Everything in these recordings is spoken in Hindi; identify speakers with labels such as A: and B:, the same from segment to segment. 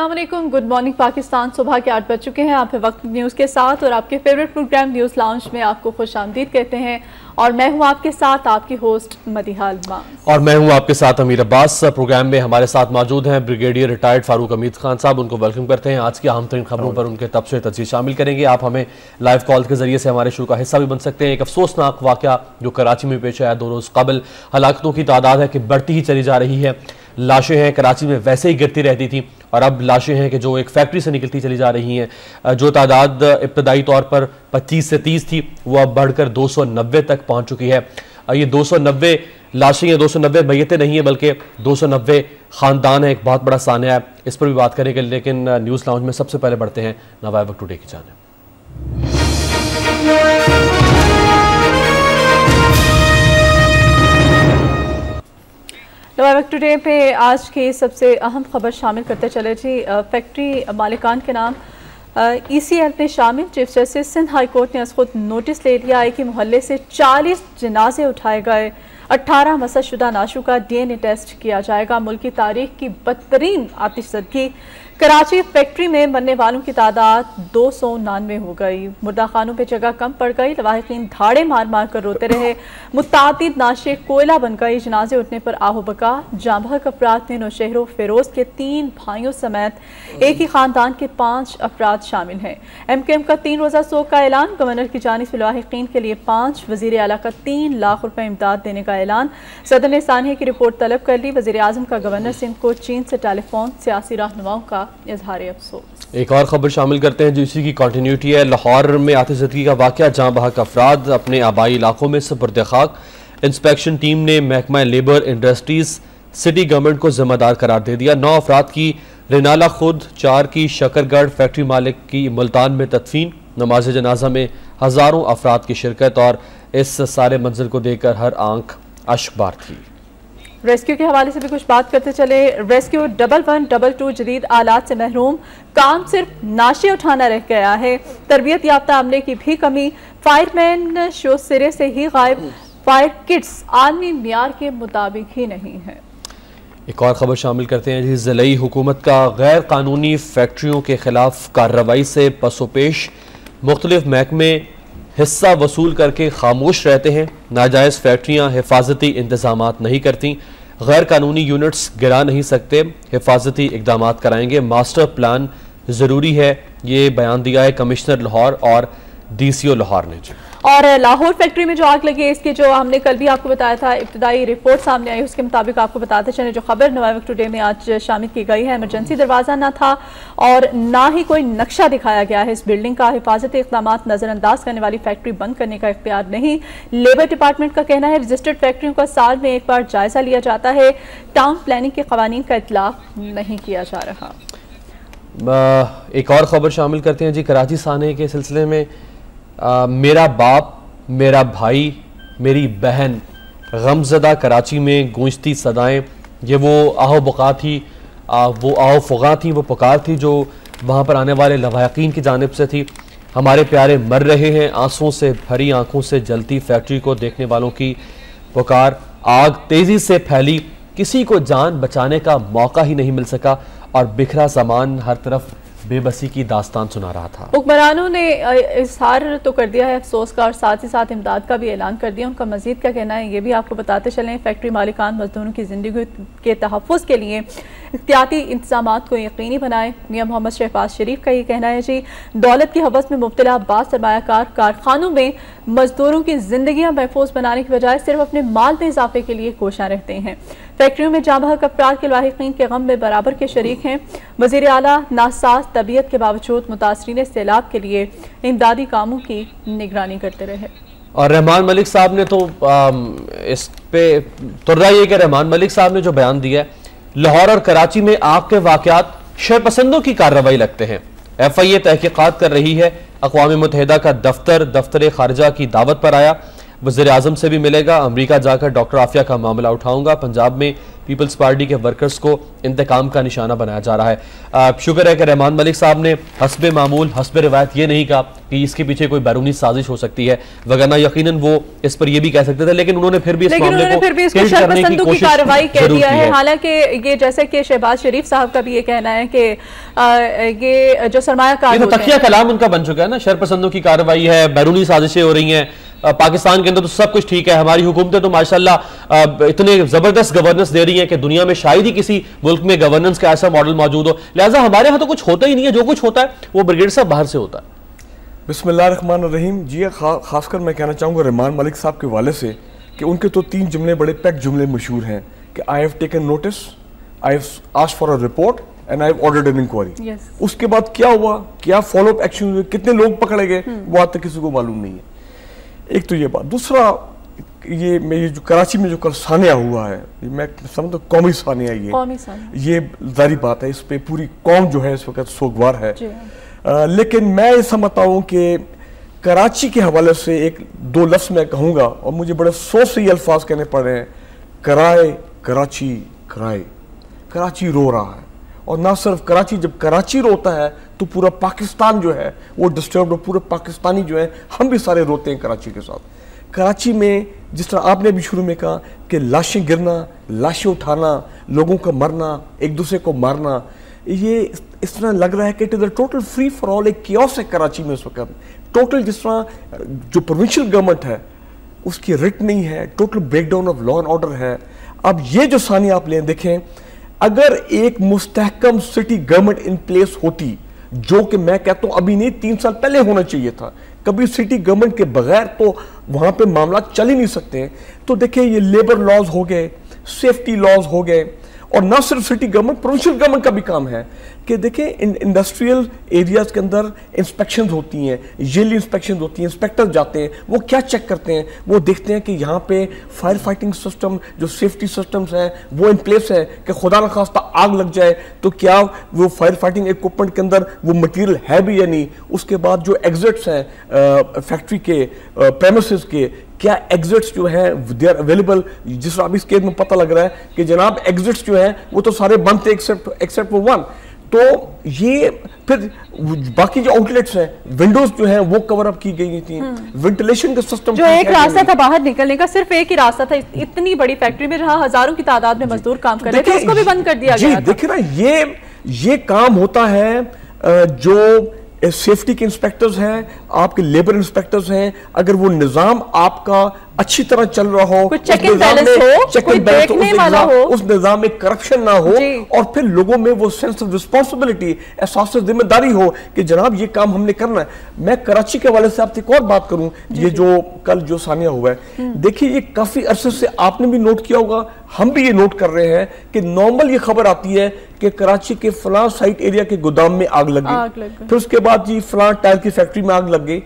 A: अस्सलाम वालेकुम, गुड मॉर्निंग पाकिस्तान। सुबह के 8 बज चुके हैं। आप वक्त न्यूज़ के साथ और आपके फेवरेट प्रोग्राम न्यूज़ लाउंज में आपको खुशामदीद कहते हैं और मैं हूं आपके साथ आपकी होस्ट मदीहा अल्मास
B: और मैं हूं आपके साथ अमीर अब्बास। प्रोग्राम में हमारे साथ मौजूद हैं ब्रिगेडियर रिटायर्ड फारूक हमीद खान साहब। उनको वेलकम करते हैं। आज की अहम तरीन खबरों पर उनके तबसरे तजसीर शामिल करेंगे। आप हमें लाइव कॉल के जरिए से हमारे शो का हिस्सा भी बन सकते हैं। एक अफसोसनाक वाक़या जो कराची में पेश आया 2 रोज़ कबल, हलाकतों की तादाद है कि बढ़ती ही चली जा रही है। लाशें हैं कराची में वैसे ही गिरती रहती थी और अब लाशें हैं कि जो एक फैक्ट्री से निकलती चली जा रही हैं। जो तादाद इब्तदाई तौर पर 25 से 30 थी वो अब बढ़कर 290 तक पहुंच चुकी है। ये 290 लाशें या 290 मैयतें नहीं है बल्कि 290 ख़ानदान है। एक बहुत बड़ा सान्या है, इस पर भी बात करेंगे। लेकिन न्यूज़ लाउंज में सबसे पहले बढ़ते हैं नवाए वक्त टुडे की जानिब।
A: नवाए वक्त टुडे पे आज की सबसे अहम खबर शामिल करते चले जी। फैक्ट्री मालिकान के नाम ECL में शामिल chief justice Sindh high court ने खुद नोटिस ले लिया है कि मोहल्ले से 40 जनाजे उठाए गए। 18 मसदशुदा नाशों का DNA टेस्ट किया जाएगा। मुल्क की तारीख की बदतरीन आतिशज़दगी। कराची फैक्ट्री में मरने वालों की तादाद 299 हो गई। मुर्दा खानों पे जगह कम पड़ गई। लवाहिकीन धाड़े मार मार कर रोते रहे। मुतादिद नाशे कोयला बन गई। जनाजे उठने पर आहो बका। जांबहक अफराद में नौशहरों फिरोज के 3 भाइयों समेत एक ही खानदान के 5 अफराद शामिल हैं। MKM का 3 रोज़ा सोग का ऐलान। गवर्नर की जानिब से लवाहिकीन के लिए 5 वज़ीर आला का 3 लाख रुपए इमदाद देने का ऐलान। सदर ने सानहे की रिपोर्ट तलब कर ली। वज़ीर आज़म का गवर्नर सिंध को चीन से टेलीफोन। सियासी रहनुमाओं का इजहार अफसोस।
B: एक और खबर शामिल करते हैं जो इसी की कंटिन्यूटी है। लाहौर में आतिशज़दगी का वाक़या, जहां बहक अफराद अपने आबाई इलाकों में सुपुर्द खाक। इंस्पेक्शन टीम ने महकमा लेबर इंडस्ट्रीज सिटी गवर्नमेंट को जिम्मेदार करार दे दिया। 9 अफराद की रिनाला खुर्द, 4 की शकरगढ़ फैक्ट्री मालिक की मुल्तान में तदफीन। नमाज जनाजा में हज़ारों अफराद की शिरकत और इस सारे मंजर को देखकर हर आंख अश्कबार थी।
A: रेस्क्यू के हवाले से भी कुछ बात करते चले। रेस्क्यू 1122 जदीद आलात से महरूम। काम सिर्फ नाशे उठाना रह गया है। तरबियत याफ्ता अमले की भी कमी। फायरमैन शो सिरे से ही गायब। फायर किट्स आलमी मियार के मुताबिक ही नहीं है।
B: एक और खबर शामिल करते हैं। ज़िलाई हुकूमत का गैर कानूनी फैक्ट्रियों के खिलाफ कार्रवाई से पसोपेश। मुख्तलिफ महकमे हिस्सा वसूल करके खामोश रहते हैं। नाजायज़ फैक्ट्रियाँ हिफाजती इंतजामात नहीं करती। गैर कानूनी यूनिट्स गिरा नहीं सकते। हिफाजती इकदाम कराएंगे। मास्टर प्लान ज़रूरी है, ये बयान दिया है कमिश्नर लाहौर और DCO लाहौर ने।
A: और लाहौर फैक्ट्री में जो आग लगी है, इसकी जो हमने कल भी आपको बताया था, इब्तदाई रिपोर्ट सामने आई, उसके मुताबिक आपको बताते चले जो खबर नवाए वक्त टुडे में आज शामिल की गई है। इमरजेंसी दरवाज़ा ना था और ना ही कोई नक्शा दिखाया गया है इस बिल्डिंग का। हिफाजती इक़दाम नज़रअंदाज करने वाली फैक्ट्री बंद करने का इख्तियार नहीं। लेबर डिपार्टमेंट का कहना है रजिस्टर्ड फैक्ट्रियों का साल में एक बार जायजा लिया जाता है। टाउन प्लानिंग के कवानीन का इतलाफ नहीं किया जा रहा।
B: एक और खबर शामिल करते हैं जी। कराची साने के सिलसिले में मेरा बाप, मेरा भाई, मेरी बहन, गमज़दा कराची में गूंजती सदाएं। ये वो आओ बका थी, वो आओ फुगा थी, वो पुकार थी जो वहाँ पर आने वाले लवाहिकीन की जानिब से थी। हमारे प्यारे मर रहे हैं। आंसुओं से भरी आंखों से जलती फैक्ट्री को देखने वालों की पुकार। आग तेज़ी से फैली, किसी को जान बचाने का मौका ही नहीं मिल सका और बिखरा सामान हर तरफ बेबसी की दास्तान सुना रहा था।
A: हुक्मरानों ने इजहार तो कर दिया है अफसोस का और साथ ही साथ इमदाद का भी ऐलान कर दिया। उनका मजीद क्या कहना है ये भी आपको बताते चलें। फैक्ट्री मालिकान मजदूरों की ज़िंदगी के तहफ़्फ़ुज़ के लिए इख्तियाती इंतज़ामात को यकीनी बनाए। मियां मोहम्मद शहबाज शरीफ का ये कहना है जी। दौलत की हवस में मुब्तला बाद सरमायाकार कारखानों में मजदूरों की जिंदगियां महफूज बनाने की बजाय सिर्फ अपने माल में इजाफे के लिए कोशियां रखते हैं। फैक्ट्रियों में जांबहक अफराद के लाहिकीन के गम में बराबर के शरीक हैं। वज़ीर आला नासाज तबीयत के बावजूद मुतासरीन सैलाब के लिए इमदादी कामों की निगरानी करते रहे।
B: और रहमान मलिक साहब ने तो इस पे तुर्रा ये कि रहमान मलिक साहब ने जो बयान दिया है, लाहौर और कराची में आग के वाक़यात शरपसंदों की कार्रवाई लगते हैं। FIA तहकीकात कर रही है। अक़वाम मुत्तहिदा का दफ्तर खारजा की दावत पर आया। वज़ीर-ए-आज़म से भी मिलेगा, अमेरिका जाकर डॉक्टर आफिया का मामला उठाऊंगा, पंजाब में पीपल्स पार्टी के वर्कर्स को इंतकाम का निशाना बनाया जा रहा है। शुक्र है कि रहमान मलिक साहब ने हस्बे मामूल हस्बे रिवायत ये नहीं कहा कि इसके पीछे कोई बैरूनी साजिश हो सकती है, वरना यकीनन वो इस पर ये भी कह सकते थे, लेकिन उन्होंने फिर भी इस मामले को तेज करने की कोशिश
A: कार्रवाई कह दिया है। हालांकि ये जैसे कि शहबाज शरीफ साहब का भी ये कहना है कि ये जो सरमायाकार
B: तकिया कलाम उनका बन चुका है ना, शरपसंदों की कार्रवाई है, बैरूनी साजिशें हो रही हैं। पाकिस्तान के अंदर तो सब कुछ ठीक है, हमारी हुकूमतें तो माशाल्लाह इतने जबरदस्त गवर्नेंस दे रही हैं कि दुनिया में शायद ही किसी मुल्क में गवर्नेंस का ऐसा मॉडल मौजूद हो, लिहाजा हमारे यहाँ तो कुछ होता ही नहीं है, जो कुछ होता है वो ब्रिगेडियर साहब बाहर से होता है।
C: बिस्मिल्लाहिर्रहमानिर्रहीम। जी खासकर मैं कहना चाहूँगा रहमान मलिक साहब के वाले से कि उनके तो 3 जुमले बड़े पैक जुमले मशहूर हैं कि I have taken notice, I have asked for a report and I have ordered an inquiry. उसके बाद क्या हुआ, क्या फॉलो अप एक्शन हुए, कितने लोग पकड़े गए, वो आज तक किसी को मालूम नहीं है। एक तो ये बात। दूसरा, ये जो कराची में जो कल सानिया हुआ है, मैं समझता हूँ कौमी सानिया ये जारी बात है, इस पे पूरी कौम जो है इस वक्त सोगवार है। लेकिन मैं ये समझता हूँ कि कराची के हवाले से 1-2 लफ्ज़ मैं कहूँगा और मुझे बड़े सोच से ये अल्फाज कहने पड़ रहे हैं। कराए कराची कराए, कराची रो रहा है। और ना सिर्फ कराची, जब कराची रोता है तो पूरा पाकिस्तान जो है वो डिस्टर्ब, पूरे पाकिस्तानी जो है हम भी सारे रोते हैं कराची के साथ। कराची में जिस तरह आपने भी शुरू में कहा कि लाशें गिरना, लाशें उठाना, लोगों का मरना, एक दूसरे को मारना, ये इस तरह लग रहा है कि it is a total free for all, एक कियोस है कराची में इस वक्त टोटल। जिस तरह जो प्रोविंशियल गवर्नमेंट है उसकी रिट नहीं है, total breakdown of law and order है। अब ये जो सानिया आप लें, देखें, अगर एक मुस्तहकम सिटी गवर्नमेंट इन प्लेस होती, जो कि मैं कहता हूं अभी नहीं 3 साल पहले होना चाहिए था, कभी सिटी गवर्नमेंट के बगैर तो वहां पे मामला चल ही नहीं सकते हैं। तो देखिए ये लेबर लॉज हो गए, सेफ्टी लॉज हो गए, और ना सिर्फ सिटी गवर्नमेंट, प्रोविंशियल गवर्नमेंट का भी काम है कि देखिए इंडस्ट्रियल एरियाज के अंदर इंस्पेक्शन होती हैं, yearly इंस्पेक्शन होती हैं, इंस्पेक्टर जाते हैं, वो क्या चेक करते हैं, वो देखते हैं कि यहाँ पे फायर फाइटिंग सिस्टम, जो सेफ्टी सिस्टम्स हैं वो इन प्लेस है कि खुदा न खास्ता आग लग जाए तो क्या वो फायर फाइटिंग इक्विपमेंट के अंदर वो मटीरियल है भी या नहीं। उसके बाद जो एग्जिट्स हैं फैक्ट्री के, प्रेमिसेस के, क्या एग्जिट्स जो है दे आर अवेलेबल। जिस तरह अभी इस केस में पता लग रहा है कि जनाब एग्जिट्स जो है वो तो सारे बंद थे एक्सेप्ट फॉर 1। तो ये फिर बाकी जो आउटलेट्स हैं, विंडोज जो हैं वो कवर अप की गई थी, वेंटिलेशन का सिस्टम
A: जो एक रास्ता था बाहर निकलने का, सिर्फ एक ही रास्ता था इतनी बड़ी फैक्ट्री में जहां हजारों की तादाद में मजदूर काम कर रहे थे, उसको भी बंद कर दिया गया।
C: देखिए ना, ये काम होता है जो सेफ्टी के इंस्पेक्टर्स हैं, आपके लेबर इंस्पेक्टर्स हैं, अगर वो निजाम आपका अच्छी तरह चल रहा हो,
A: चेक एंड बैलेंस हो,
C: उस निजाम में करप्शन ना हो, और फिर लोगों में वो सेंस ऑफ रिस्पॉन्सिबिलिटी, एहसास जिम्मेदारी हो कि जनाब ये काम हमने करना है। मैं कराची के वाले से आपसे एक और बात करूं, ये जो कल जो सानिया हुआ है, देखिए ये काफी अरसे से आपने भी नोट किया होगा, हम भी ये नोट कर रहे हैं कि नॉर्मल ये खबर आती है कि कराची के फलां साइट एरिया के गोदाम में आग लगी, फिर उसके बाद जी फलां टायर की फैक्ट्री में आग लग गई।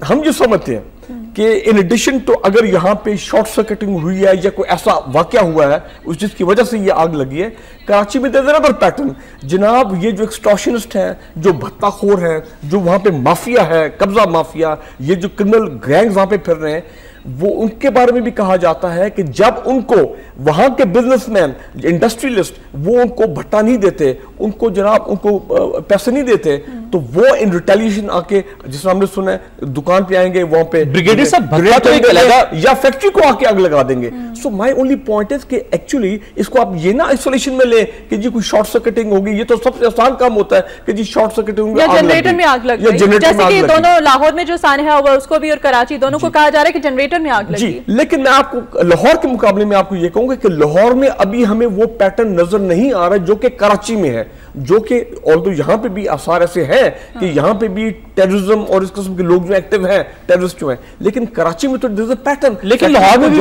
C: हम जो समझते हैं कि इन एडिशन तो अगर यहाँ पे शॉर्ट सर्किटिंग हुई है या कोई ऐसा वाकया हुआ है उस जिसकी वजह से ये आग लगी है, कराची में देयर अदर पैटर्न। जनाब ये जो एक्सटॉर्शनिस्ट हैं, जो भत्ताखोर हैं, जो वहाँ पे माफिया है, कब्जा माफिया, ये जो क्रिमिनल गैंग्स वहाँ पे फिर रहे हैं, वो उनके बारे में भी कहा जाता है कि जब उनको वहां के बिजनेसमैन, इंडस्ट्रियलिस्ट, वो उनको भट्टा नहीं देते, उनको जनाब उनको पैसे नहीं देते, तो वो इन रिटेलिएशन आके, जिस हमने सुना है, दुकान पे आएंगे, वहां पे
B: ब्रिगेडियर साहब भट्टा तो नहीं लगा
C: या फैक्ट्री को आके आग लगा देंगे। So my only point is कि एक्चुअली इसको आप ये ना आइसोलेशन में ले कि जी कोई शॉर्ट सर्किटिंग होगी, ये तो सबसे आसान काम होता है कि जी शॉर्ट सर्किटिंग
A: या जनरेटर में आग लग गई, जैसे कि दोनों लाहौर में जो सानिया हुआ उसको भी और कराची दोनों को कहा जा रहा है कि जनरेटर में आग लगी।
C: जी, लेकिन मैं आपको लाहौर के मुकाबले में आपको ये कहूंगा कि लाहौर में अभी हमें वो पैटर्न नजर नहीं आ रहा जो कि कराची में है, जो कि और तो यहाँ पे भी आसार ऐसे हैं कि यहाँ पे भी टेररिज्म और इस किस्म के लोग जो एक्टिव हैं, टेररिस्ट जो हैं, लेकिन कराची में तो देयर इज अ पैटर्न।
B: लेकिन लाहौर में भी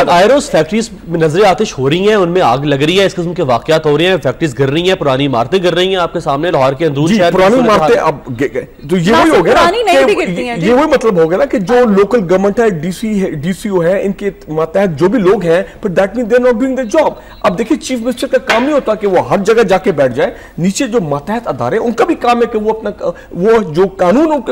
B: आयरोस फैक्ट्रीज में नजर आतिश हो रही हैं, उनमें आग लग रही है, इस किस्म के वाकयात हो रहे हैं, फैक्ट्रीज गिर रही हैं, पुरानी इमारतें गिर रही हैं आपके सामने लाहौर के अंदरून शहर।
C: पुरानी इमारतें अब तो ये वही हो गया ना, ये वही मतलब हो गया ना कि जो लोकल गवर्नमेंट है, डीसीओ है, इनके मातहत जो भी लोग हैं, पर that mean they are not doing the job. अब देखिए चीफ मिनिस्टर का काम नहीं होता कि वो हर जगह जाके बैठ जाए, नीचे जो मातहत अदारे उनका भी काम है कि वो अपना वो जो कानून,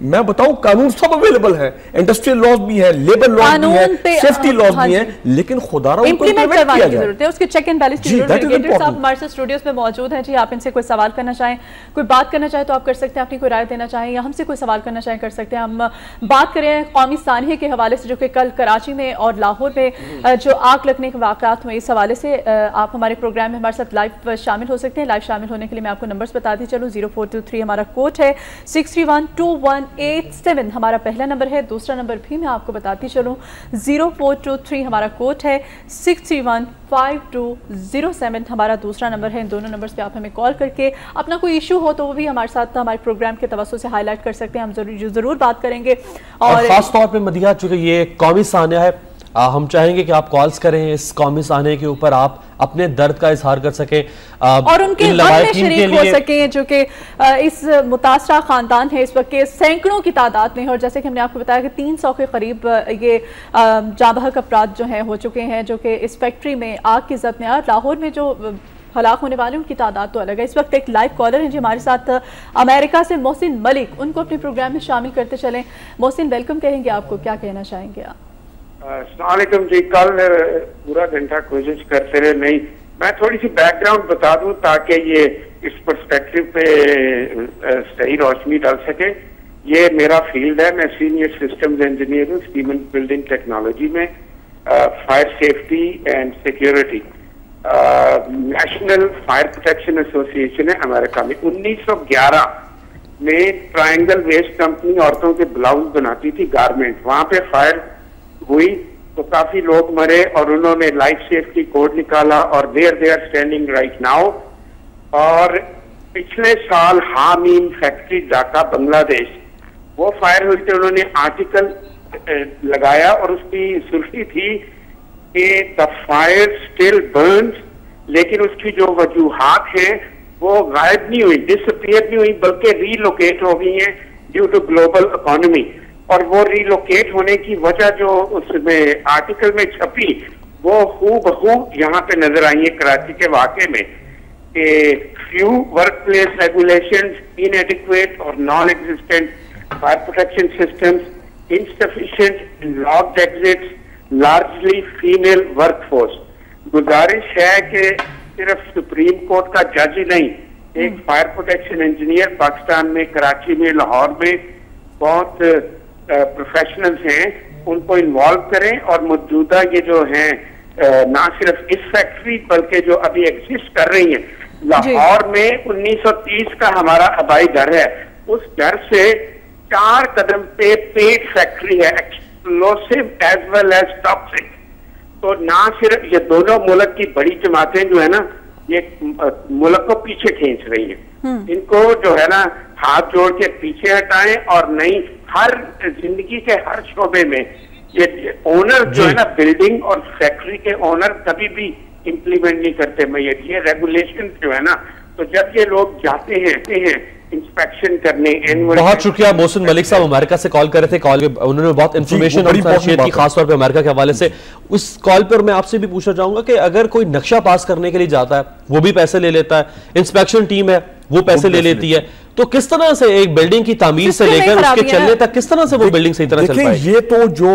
C: मैं बताऊं कानून सब अवेलेबल है, इंडस्ट्रियल लॉज भी है, लेबर लॉज भी है, सेफ्टी लॉज भी है, लेकिन खुदारा उनको
A: इंप्लीमेंट करवाने की जरूरत है, उसके चेक एंड बैलेंस की जरूरत है। ब्रिगेडियर साहब हमारे साथ स्टूडियोज में मौजूद हैं जी, आप इनसे कोई सवाल करना चाहें, कोई बात करना चाहे तो आप कर सकते हैं, अपनी कोई राय देना चाहें या हमसे कोई सवाल करना चाहें कर सकते हैं। हम बात करें कौमी सानिया के हवाले से जो कि कल कराची में और लाहौर में जो आग लगने के वाक़यात हुए, इस हवाले से आप हमारे प्रोग्राम में हमारे साथ लाइव शामिल हो सकते हैं। लाइव शामिल होने के लिए मैं आपको नंबर्स बता दी चलूँ, 0423 हमारा कोड है, 6312187 हमारा पहला नंबर है, दूसरा नंबर भी मैं आपको बताती चलूँ 0423 हमारा कोड है, 6315207 हमारा दूसरा नंबर है। इन दोनों नंबर्स पे आप हमें कॉल करके अपना कोई इशू हो तो वो भी हमारे साथ हमारे प्रोग्राम के तवज्जो से हाईलाइट कर सकते हैं, हम जरूर बात करेंगे। और
B: खास तौर पे मदिहा, चूंकि ये कौमी सानिया है, हम चाहेंगे कि आप कॉल्स करें इस कौमी सानिया के ऊपर, आप अपने दर्द का इजहार कर सकें
A: और उनके गम में शरीक हो सकें, जो कि इस मुतासरा खानदान है इस वक्त के सैकड़ों की तादाद में। और जैसे कि हमने आपको बताया कि 300 के करीब ये जांबहक अफराद जो हैं हो चुके हैं, जो कि इस फैक्ट्री में आग की जद में। लाहौर में जो हलाक होने वाले उनकी तादाद तो अलग है। इस वक्त एक लाइव कॉलर हैं जी हमारे साथ अमेरिका से, मोहसिन मलिक, उनको अपने प्रोग्राम में शामिल करते चलें। मोहसिन वेलकम कहेंगे आपको, क्या कहना चाहेंगे आप?
D: अस्सलाम वालेकुम जी, कल पूरा घंटा कोशिश करते रहे, नहीं मैं थोड़ी सी बैकग्राउंड बता दूं ताकि ये इस पर्सपेक्टिव पे सही रोशनी डाल सके। ये मेरा फील्ड है, मैं सीनियर सिस्टम्स इंजीनियर हूँ सीमेंस बिल्डिंग टेक्नोलॉजी में, fire safety and security. National fire protection association है अमेरिका में। 1911 में ट्रायंगल वेस्ट कंपनी औरतों के ब्लाउज बनाती थी, गारमेंट, वहां पे फायर हुई तो काफी लोग मरे और उन्होंने लाइफ सेफ्टी कोड निकाला और they are standing right now. और पिछले साल हामीम फैक्ट्री ढाका बांग्लादेश, वो फायर हुई थी, उन्होंने आर्टिकल लगाया और उसकी सुर्खी थी कि द फायर स्टिल बर्न्स, लेकिन उसकी जो वजूहात हैं वो गायब नहीं हुई, डिसअपीयर नहीं हुई, बल्कि रीलोकेट हो गई हैं ड्यू टू ग्लोबल इकोनॉमी। और वो रीलोकेट होने की वजह जो उसमें आर्टिकल में छपी वो हूबहू यहाँ पे नजर आई है कराची के वाक़े में कि few workplace regulations, inadequate और non existent fire protection systems, insufficient locked exits, largely female workforce. गुजारिश है कि सिर्फ सुप्रीम कोर्ट का जज ही नहीं, एक फायर प्रोटेक्शन इंजीनियर पाकिस्तान में, कराची में, लाहौर में बहुत प्रोफेशनल्स हैं, उनको इन्वॉल्व करें और मौजूदा ये जो हैं ना सिर्फ इस फैक्ट्री बल्कि जो अभी एग्जिस्ट कर रही हैं। लाहौर में 1930 का हमारा आबाई घर है, उस घर से 4 कदम पे पेट फैक्ट्री है, explosive as well as toxic. तो ना सिर्फ ये दोनों मुल्क की बड़ी जमातें जो है ना, ये मुल्क को पीछे खींच रही है। इनको जो है ना हाथ जोड़ के पीछे हटाएं और नहीं, हर जिंदगी के हर शोबे में ये ओनर जो है ना, बिल्डिंग और फैक्ट्री के ओनर कभी भी इम्प्लीमेंट नहीं करते। मैं ये रेगुलेशन जो है ना, तो जब ये लोग जाते हैं इंस्पेक्शन करने।
B: बहुत शुक्रिया मोहसिन मलिक साहब अमेरिका से कॉल कर रहे थे, कॉल उन्होंने बहुत इंफॉर्मेशन शेयर की खासतौर पे अमेरिका के हवाले से। उस कॉल पर मैं आपसे भी पूछना चाहूंगा कि अगर कोई नक्शा पास करने के लिए जाता है वो भी पैसे ले लेता है, इंस्पेक्शन टीम है वो पैसे ले लेती है, तो किस तरह से एक बिल्डिंग की तामीर से लेकर उसके चलने तक किस तरह से वो बिल्डिंग सही तरह चल पाएगी?
C: ये तो जो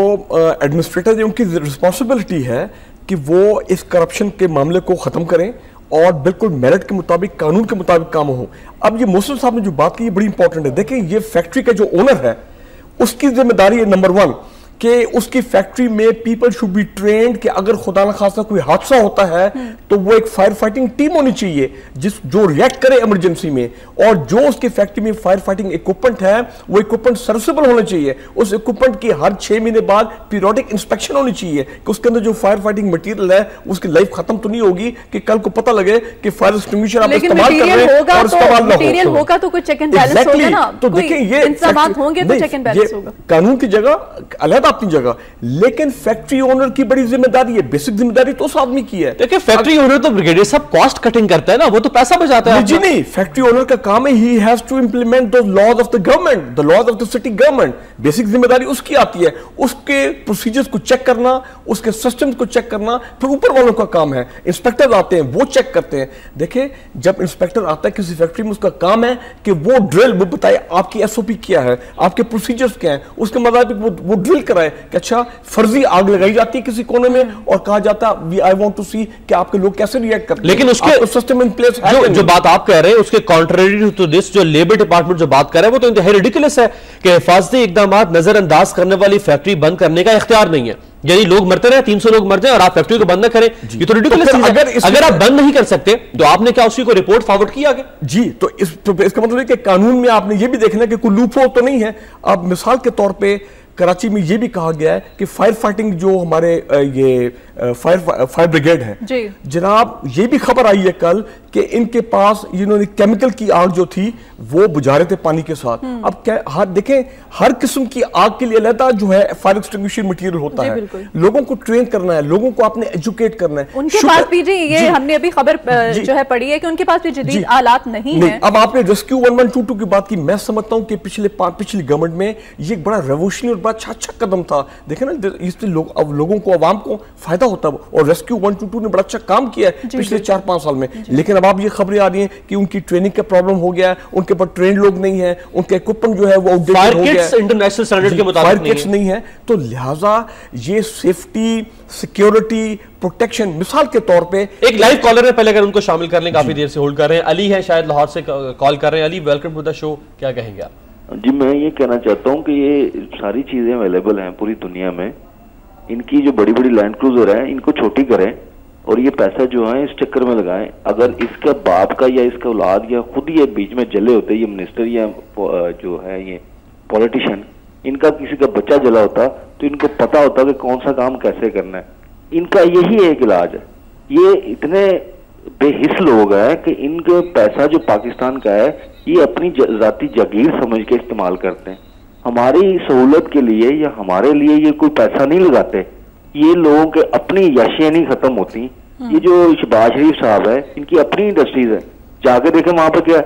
C: एडमिनिस्ट्रेटर है उनकी रिस्पॉन्सिबिलिटी है कि वो इस करप्शन के मामले को खत्म करें और बिल्कुल मेरिट के मुताबिक, कानून के मुताबिक काम हो। अब ये मोहसिन साहब ने जो बात की ये बड़ी इंपॉर्टेंट है। देखिए ये फैक्ट्री का जो ओनर है उसकी जिम्मेदारी है नंबर 1 कि उसकी फैक्ट्री में पीपल शुड बी ट्रेन्ड कि अगर खुदा न खासा कोई हादसा होता है तो वो एक फायर फाइटिंग टीम होनी चाहिए जो रिएक्ट करे इमरजेंसी में, और जो उसकी फैक्ट्री में फायर फाइटिंग इक्विपमेंट है वो इक्विपमेंट सर्विसेबल होना चाहिए। उस इक्विपमेंट की हर 6 महीने बाद पीरियोडिक इंस्पेक्शन होनी चाहिए कि उसके अंदर जो फायर फाइटिंग मटेरियल है उसकी लाइफ खत्म तो नहीं होगी कि कल को पता लगे कि फायर एक्सटिंग्विशर आप इस्तेमाल कर रहे हैं और इस्तेमाल ना हो।
A: होगा तो कोई चेक एंड बैलेंस होगा ना,
C: तो देखिए ये
A: इंतजामात होंगे तो चेक एंड बैलेंस होगा।
C: कानून की जगह अलग अपनी जगह, लेकिन फैक्ट्री ओनर की बड़ी जिम्मेदारी है, बेसिक जिम्मेदारी तो उस आदमी की है।
B: देखिए फैक्ट्री ओनर तो ब्रिगेडियर सब कॉस्ट कटिंग करता है ना, वो तो पैसा बचाता है।
C: जी नहीं, फैक्ट्री ओनर का काम है, he has to implement the laws of the government, the laws of the city government. Basic जिम्मेदारी उसकी आती है, उसके प्रोसीजर्स को चेक करना, उसके सिस्टम को चेक करना, फिर ऊपर वालों का काम है। इंस्पेक्टर आते हैं, वो चेक करते हैं। देखिए जब इंस्पेक्टर आता है किसी फैक्ट्री में, उसका काम है कि वो ड्रिल, वो बताए आपकी एसओपी क्या है, आपके प्रोसीजर्स क्या है, उसके मुताबिक वो ड्रिल कराए कि अच्छा फर्जी आग लगाई जाती है किसी कोने में और कहा जाता है आई वांट टू सी कि आपके लोग कैसे रिएक्ट करते हैं।
B: लेकिन उसके
C: सिस्टम इन प्लेस है
B: जो बात आप कह रहे हैं उसके कॉन्ट्रेरी टू दिस, जो लेबर डिपार्टमेंट जो बात कर रहा है वो तो इंतहाई रिडिकुलस है कि हिफाजती इकदाम नजरअंदाज करने वाली फैक्ट्री बंद करने का इख्तियार नहीं है। यानी लोग मरते रहे, 300 लोग मर जाए और आप फैक्ट्री को बंद न करें, ये तो रिडिकुलस है। अगर आप बंद नहीं कर सकते तो आपने क्या उसी को रिपोर्ट फॉरवर्ड किया आगे?
C: जी, तो इसका मतलब है कि कानून में आपने ये भी देखना कि कोई लूपहोल तो नहीं है। अब मिसाल के तौर पे कराची में ये भी कहा गया है कि फायर फाइटिंग जो हमारे ये फायर ब्रिगेड है जनाब, ये भी खबर आई है कल कि इनके पास इन्होंने केमिकल की आग जो थी वो बुझा रहे थे पानी के साथ। अब क्या देखें, हर किस्म की आग के लिए अलग जो है फायर एक्सटिंग्विशिंग मटेरियल होता है। लोगों को ट्रेन करना है, लोगों को आपने एजुकेट करना है।
A: उनके पास भी ये हमने अभी खबर जो है पढ़ी है कि उनके पास भी जदीद आलात नहीं है।
C: अब आपने रेस्क्यू 1122 की बात की, मैं समझता हूं कि पिछली गवर्नमेंट में ये एक बड़ा रेवोल्यूशनरी और बड़ा अच्छा कदम था। देखें ना, इससे लोगों को, आवाम को फायदा होता है और रेस्क्यू 122 ने बड़ा अच्छा काम किया है पिछले 4-5 साल में। लेकिन अब आप ये खबरें आ रही हैं कि उनकी ट्रेनिंग का प्रॉब्लम हो गया है, उनके पास ट्रेन लोग नहीं है, उनके इक्विपमेंट जो है वो आउटडेटेड हो गया है,
B: इंटरनेशनल स्टैंडर्ड के मुताबिक
C: नहीं है। तो लिहाजा ये सेफ्टी, सिक्योरिटी, प्रोटेक्शन, मिसाल के तौर पे एक
B: लाइव कॉलर है, पहले अगर उनको शामिल कर लें, काफी देर से होल्ड कर रहे हैं। अली है शायद लाहौर से कॉल कर रहे हैं। Ali welcome to the show, क्या कहेंगे आप?
E: जी मैं ये कहना चाहता हूँ कि ये सारी चीजें अवेलेबल हैं पूरी दुनिया में। इनकी जो बड़ी बड़ी लैंड क्रूजर है इनको छोटी करें और ये पैसा जो है इस चक्कर में लगाएं। अगर इसका बाप का या इसका औलाद या खुद ये बीच में जले होते, ये मिनिस्टर या जो है ये पॉलिटिशियन, इनका किसी का बच्चा जला होता तो इनको पता होता कि कौन सा काम कैसे करना है। इनका यही एक इलाज है। ये इतने बेहिस लोग हैं कि इनके पैसा जो पाकिस्तान का है ये अपनी जाती जागीर समझ के इस्तेमाल करते हैं। हमारी सहूलत के लिए या हमारे लिए ये कोई पैसा नहीं लगाते। ये लोगों के अपनी याशियां नहीं खत्म होती। ये जो शहबाज शरीफ साहब है, इनकी अपनी इंडस्ट्रीज है, जाके देखें वहां पर क्या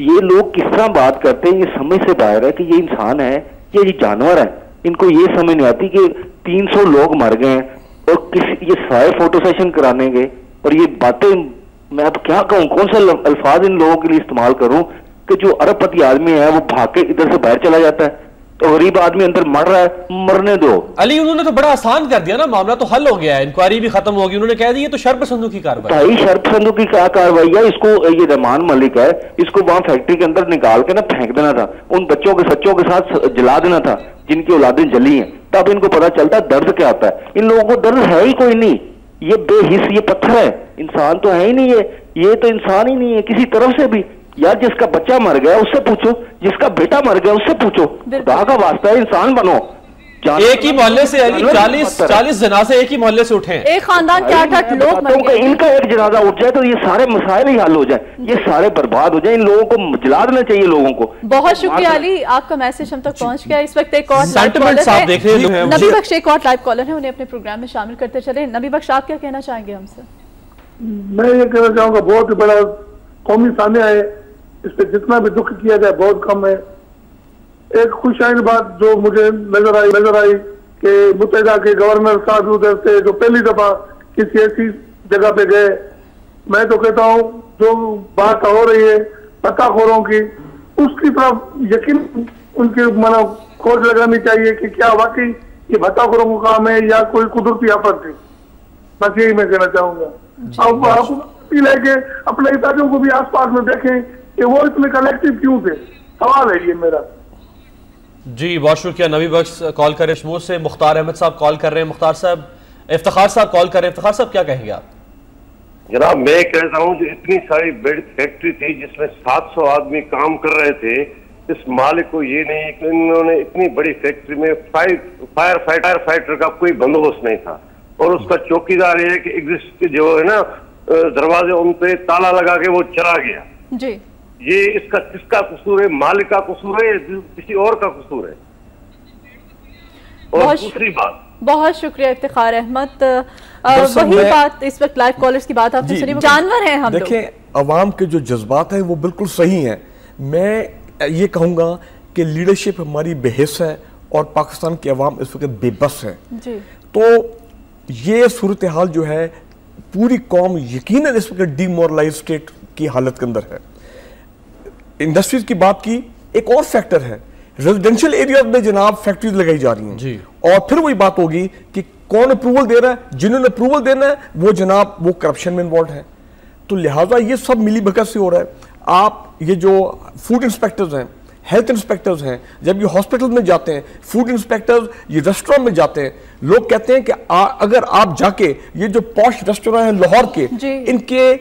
E: ये लोग किस तरह बात करते हैं। ये समझ से बाहर है कि ये इंसान है या ये जानवर है। इनको ये समझ नहीं आती कि 300 लोग मर गए हैं और किसी ये सारे फोटो सेशन कराने गए और ये बातें, मैं अब क्या कहूँ, कौन से अल्फाज इन लोगों के लिए इस्तेमाल करूं कि जो अरबपति आदमी है वो भाग के इधर से बाहर चला जाता है तो गरीब आदमी अंदर मर रहा है, मरने दो।
B: अली उन्होंने तो बड़ा आसान कर दिया ना, मामला तो हल हो गया है, इंक्वायरी भी खत्म होगी। उन्होंने कह दिया तो शर्पसंदों की कार्रवाई।
E: भाई शर्पसंदों की क्या कार्रवाई है? इसको ये रहमान मलिक है, इसको वहां फैक्ट्री के अंदर निकाल के ना फेंक देना था, उन बच्चों के सच्चों के साथ जला देना था जिनकी औलादें जली हैं। तब इनको पता चलता दर्द क्या होता है। इन लोगों को दर्द है ही कोई नहीं। ये बेहिस, ये पत्थर है, इंसान तो है ही नहीं। ये तो इंसान ही नहीं है किसी तरफ से भी। यार जिसका बच्चा मर गया उससे पूछो, जिसका बेटा मर गया उससे पूछो। खुदा का वास्ता है इंसान बनो।
B: एक ही मोहल्ले से 40 जनाजे एक ही मोहल्ले से उठे हैं।
A: एक खानदान के 8-8 लोग मर गए।
E: इनका एक जनाजा उठ जाए तो ये सारे मसाइल ही हल हो जाए, ये सारे बर्बाद हो जाए। इन लोगों को जला देना चाहिए लोगों को।
A: बहुत शुक्रिया अली, आपका मैसेज हम तक पहुंच गया। इस वक्त एक और
B: नबी
A: बख्श एक और लाइव कॉलर है, उन्हें अपने प्रोग्राम में शामिल करते चले। नबी बख्श, आप क्या कहना चाहेंगे हमसे?
F: मैं ये कहना चाहूंगा बहुत ही बड़ा कौमी सानिया है, इस पे जितना भी दुख किया जाए बहुत कम है। एक खुशहाल बात जो मुझे नजर आई कि मुत्तहिदा के गवर्नर साहब उधर से जो पहली दफा किसी ऐसी जगह पे गए, मैं तो कहता हूँ जो बात हो रही है पत्ताखोरों की, उसकी तरफ यकीन उनकी मानो खोज लगानी चाहिए कि क्या वाकई ये पत्ताखोरों का काम है या कोई कुदरती आफत है। बस यही मैं कहना चाहूंगा। अब अपील है कि अपने इतादियों को भी आसपास में देखें कि वो इतने कलेक्टिव क्यों थे। सवाल है ये मेरा।
B: जी बहुत शुक्रिया नबी बख्श कॉल कर रहे हैं से। मुख्तार अहमद साहब कॉल कर रहे हैं। मुख्तार साहब, इफ्तिखार साहब कॉल कर रहे हैं। इफ्तिखार साहब क्या कहेंगे आप?
G: जनाब मैं कहता हूँ जो इतनी सारी बड़ी फैक्ट्री थी जिसमें 700 आदमी काम कर रहे थे, इस मालिक को ये नहीं कि इन्होंने इतनी बड़ी फैक्ट्री में फायर फाइटर का कोई बंदोबस्त नहीं था और उसका चौकीदार ये है कि एग्जिस्ट जो है ना दरवाजे उन पे ताला लगा के वो चला गया
A: जी।
G: ये इसका किसका कसूर है? मालिक का कसूर है या किसी और का कसूर है? और दूसरी बात,
A: बहुत शुक्रिया इफ्तिखार अहमद। वही बात इस वक्त लाइव कॉलर्स की बात आपने सुनी, जानवर हैं हम।
C: देखें, अवाम के जो जज्बात हैं वो बिल्कुल सही हैं। मैं ये कहूँगा कि लीडरशिप हमारी बेहिस है और पाकिस्तान की अवाम इस वक्त बेबस है जी। तो ये सूरत हाल जो है, पूरी कौम यकीनन इस वक्त डीमोरलाइज स्टेट की हालत के अंदर है। इंडस्ट्रीज की बात की, एक और फैक्टर है, रेजिडेंशियल एरिया में जनाब फैक्ट्रीज लगाई जा रही हैं जी। और फिर वही बात होगी कि कौन अप्रूवल दे रहा है, जिन्होंने अप्रूवल देना है वो जनाब वो करप्शन में इन्वॉल्व है। तो लिहाजा ये सब मिली भगत से हो रहा है। आप ये जो फूड इंस्पेक्टर्स हैं, हेल्थ इंस्पेक्टर्स हैं, जब ये हॉस्पिटल में जाते हैं, फूड इंस्पेक्टर्स ये रेस्टोरेंट में जाते हैं, लोग कहते हैं कि अगर आप जाके ये जो पॉश रेस्टोरेंट हैं लाहौर के, इनके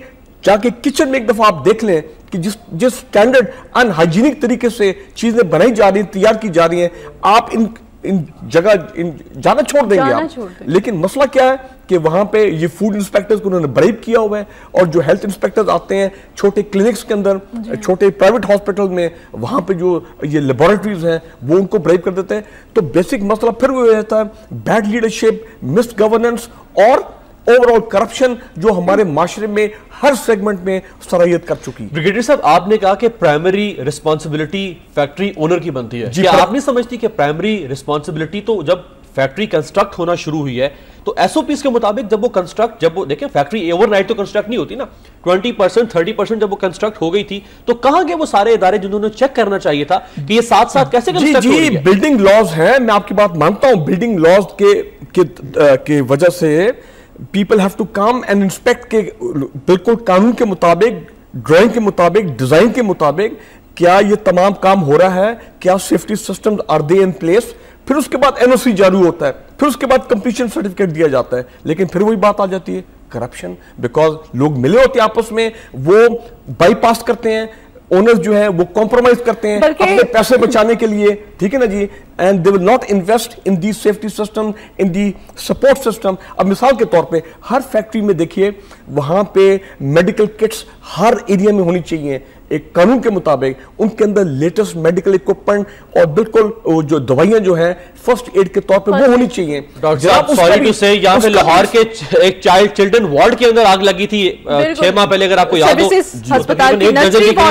C: जाके किचन में एक दफा आप देख लें कि जिस स्टैंडर्ड अनहाइजीनिक तरीके से चीजें बनाई जा रही हैं, तैयार की जा रही हैं, आप इन जगह जाना छोड़ देंगे आप। लेकिन मसला क्या है कि वहां पे ये फूड इंस्पेक्टर्स को उन्होंने ब्राइब किया हुआ है, और जो हेल्थ इंस्पेक्टर्स आते हैं छोटे क्लिनिक्स के अंदर, छोटे प्राइवेट हॉस्पिटल में, वहां पे जो ये लेबोरेटरीज हैं वो उनको ब्राइब कर देते हैं। तो बेसिक मसला फिर वो रहता है, बैड लीडरशिप, मिस गवर्नेंस और ओवरऑल करप्शन जो हमारे माशरे में हर सेगमेंट में सराहियत कर चुकी है।
B: ब्रिगेडियर साहब, आपने कहा कि प्राइमरी रिस्पांसिबिलिटी फैक्ट्री ओनर की बनती है। क्या आप नहीं समझती कि प्राइमरी रिस्पांसिबिलिटी तो जब फैक्ट्री कंस्ट्रक्ट होना शुरू हुई है तो एसओपीज के मुताबिक जब वो देखें, फैक्ट्री ओवरनाइट तो कंस्ट्रक्ट नहीं होती ना, 20% 30% जब वो कंस्ट्रक्ट हो गई थी तो कहां गए वो सारे इदारे जिन्होंने चेक करना चाहिए था कि ये साथ साथ कैसे कंस्ट्रक्ट हो रही है?
C: बिल्डिंग लॉज है, मैं आपकी बात मानता हूं, बिल्डिंग लॉज के वजह से people have to come and inspect के बिल्कुल कानून के मुताबिक, ड्राइंग के मुताबिक, डिजाइन के मुताबिक क्या ये तमाम काम हो रहा है, क्या safety systems are they in place. फिर उसके बाद एनओसी जारी होता है, फिर उसके बाद कंप्लीशन सर्टिफिकेट दिया जाता है। लेकिन फिर वही बात आ जाती है, करप्शन, बिकॉज लोग मिले होते हैं आपस में, वो बाईपास करते हैं, ओनर्स जो है वो कॉम्प्रोमाइज करते हैं अपने पैसे बचाने के लिए, ठीक है ना जी, and they will not invest in the safety system, in the support system. अब मिसाल के तौर पे हर फैक्ट्री में देखिए, वहां पे मेडिकल किट्स हर एरिया में होनी चाहिए एक कानून के मुताबिक, उनके अंदर लेटेस्ट मेडिकल इक्विपमेंट और बिल्कुल जो दवाइयां जो हैं फर्स्ट एड के तौर पे वो होनी चाहिए।
B: डॉक्टर साहब, सॉरी टू से, यहाँ पे लाहौर के एक चिल्ड्रन वार्ड के अंदर आग लगी थी 6 माह पहले, अगर आपको याद हो,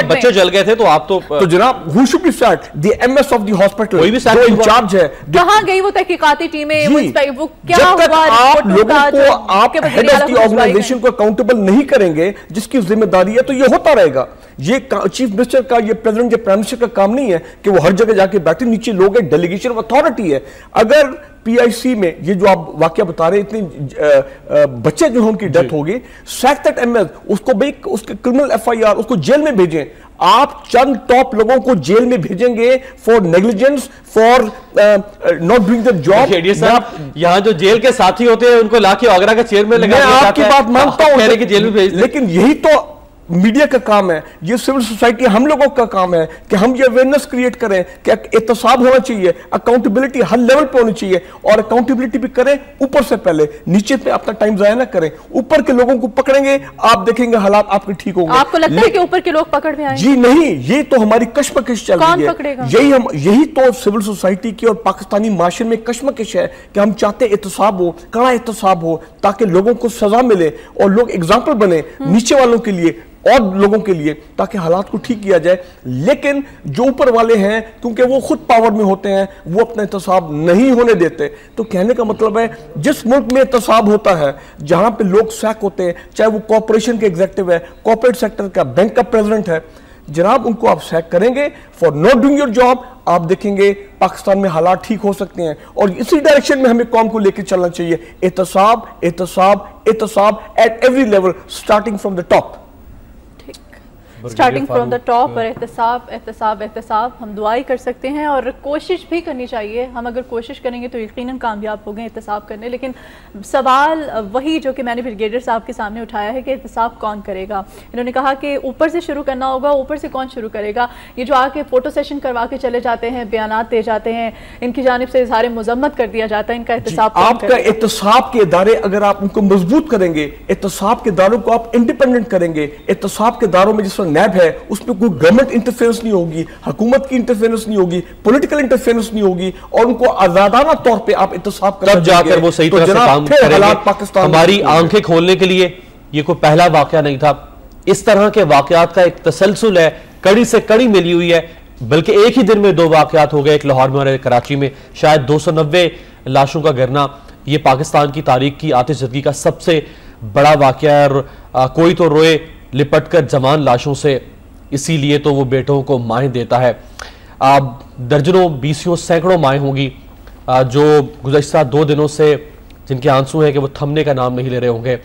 B: बच्चे जल गए थे। तो आप तो
C: जनाब, who should be sacked? The MS of the hospital,
B: कोई भी जो
C: इंचार्ज है,
A: कहां गई वो तहकीकाती टीमें? वो क्या
C: जब तक आप लोगों को, आप हेड ऑफ द ऑर्गेनाइजेशन को अकाउंटेबल नहीं करेंगे जिसकी जिम्मेदारी है, तो ये होता रहेगा। ये चीफ मिनिस्टर का, ये प्रेसिडेंट या प्राइम मिनिस्टर का काम नहीं है कि वो हर जगह जाके बैठे, नीचे लोग हैं, डेलीगेशन ऑफ अथॉरिटी है। अगर पीआईसी में ये जो आप वाकया बता रहे हैं, इतनी बच्चे जो उनकी डेथ होगी, सैक दैट एमएस, उसको उसके क्रिमिनल एफआईआर, उसको जेल में भेजें। आप चंद टॉप लोगों को जेल में भेजेंगे for negligence, for not doing the job.
B: यहाँ जो जेल के साथी होते हैं उनको लाके आगरा का चेयरमैन लगा,
C: मैं आपकी बात मानता हूं
B: कि जेल में भेज,
C: लेकिन यही तो मीडिया का काम है, ये सिविल सोसाइटी हम लोगों का काम है कि हम ये अवेयरनेस क्रिएट करें कि एहतसाब होना चाहिए, अकाउंटेबिलिटी हर लेवल पे होनी चाहिए, और अकाउंटेबिलिटी भी करें ऊपर से पहले, नीचे पे अपना टाइम जाया ना करें। ऊपर के लोगों को पकड़ेंगे, आप देखेंगे हालात आपके ठीक होंगे।
A: आपको लगता है कि ऊपर के लोग पकड़ में आएंगे?
C: जी नहीं, ये तो हमारी कशमकश चल रही है। यही तो सिविल सोसाइटी की और पाकिस्तानी माशरे में कशमकश है कि हम चाहते एहतसाब हो, कड़ा एहतसाब हो, ताकि लोगों को सजा मिले और लोग एग्जाम्पल बने नीचे वालों के लिए और लोगों के लिए, ताकि हालात को ठीक किया जाए। लेकिन जो ऊपर वाले हैं, क्योंकि वो खुद पावर में होते हैं, वो अपना एहतसाब नहीं होने देते। तो कहने का मतलब है, जिस मुल्क में एहतसाब होता है, जहां पे लोग सैक होते हैं, चाहे वो कॉर्पोरेशन के एग्जीक्यूटिव है, कॉर्पोरेट सेक्टर का, बैंक का प्रेसिडेंट है, जनाब उनको आप सैक करेंगे for not doing your job, आप देखेंगे पाकिस्तान में हालात ठीक हो सकते हैं। और इसी डायरेक्शन में हमें कौम को लेकर चलना चाहिए, एहतसाब, एहतसाब, एहतसाब at every level, starting from the top.
A: Starting from the top और एहतसाब एहतसाब एहतसाब, हम दुआई कर सकते हैं और कोशिश भी करनी चाहिए। हम अगर कोशिश करेंगे तो यकीनन कामयाब हो गए एहतसाब करने। लेकिन सवाल वही जो कि मैंने ब्रिगेडियर साहब के सामने उठाया है कि एहतसाब कौन करेगा। इन्होंने कहा कि ऊपर से शुरू करना होगा, ऊपर से कौन शुरू करेगा? ये जो आके फोटो सेशन करवा के चले जाते हैं, बयानात दे जाते हैं, इनकी जानिब से इज़हार मजम्मत कर दिया जाता है, इनका एहतसाब
C: आपका एहतसाब के इदारे अगर आप उनको मजबूत करेंगे, एहतसाब के इदारों को आप इंडिपेंडेंट करेंगे, एहतसाब के इदारों में जिस नैब है उसमें कोई गवर्नमेंट इंटरफेरेंस नहीं होगी, हुकूमत की इंटरफेरेंस नहीं होगी, पॉलिटिकल इंटरफेरेंस नहीं होगी, और उनको आजादाना तौर पे आप इंतखाब
B: तब जाकर वो सही तरह से काम करेंगे। हमारी आंखें खोलने के लिए ये कोई पहला वाकया नहीं था, इस तरह के वाकयात का एक तसलसल है, कड़ी से कड़ी मिली हुई है, बल्कि एक ही दिन में 2 वाकयात हो गए, एक लाहौर में और एक कराची में। शायद 290 लाशों का गिरना ये पाकिस्तान की तारीख की आतिशज़दगी का सबसे बड़ा वाकया है, और कोई तो रोए लिपट कर जवान लाशों से, इसीलिए तो वो बेटों को माएँ देता है। दर्जनों बीसियों सैकड़ों माएँ होंगी जो गुज़श्ता 2 दिनों से जिनके आंसू हैं कि वो थमने का नाम नहीं ले रहे होंगे।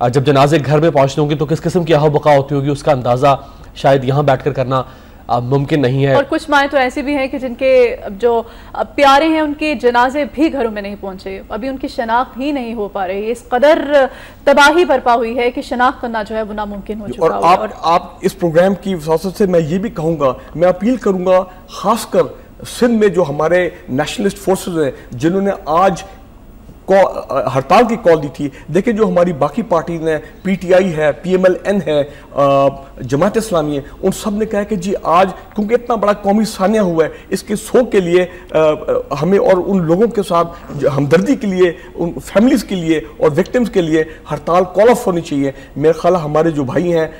B: जब जनाजे घर में पहुंचते होंगे तो किस किस्म की आहो-बका होती होगी, उसका अंदाज़ा शायद यहाँ बैठकर करना मुमकिन नहीं है।
A: और कुछ माएँ तो ऐसी भी हैं कि जिनके जो प्यारे हैं उनके जनाजे भी घरों में नहीं पहुंचे, अभी उनकी शनाख्त ही नहीं हो पा रही है। इस कदर तबाही बरपा हुई है कि शनाख्त करना जो है वो नामुमकिन हो चुका है।
C: और आप इस प्रोग्राम की वजह से मैं ये भी कहूँगा, मैं अपील करूँगा खासकर सिंध में जो हमारे नेशनलिस्ट फोर्सेज हैं जिन्होंने आज हड़ताल की कॉल दी थी। देखिए जो हमारी बाकी पार्टी ने, पीटीआई है, पीएमएलएन है, जमात इस्लामी है, उन सब ने कहा कि जी आज क्योंकि इतना बड़ा कौमी सानिया हुआ है, इसके शोक के लिए हमें और उन लोगों के साथ हमदर्दी के लिए, उन फैमिलीज के लिए और विक्टिम्स के लिए हड़ताल कॉल ऑफ होनी चाहिए। मेरे ख्याल हमारे जो भाई हैं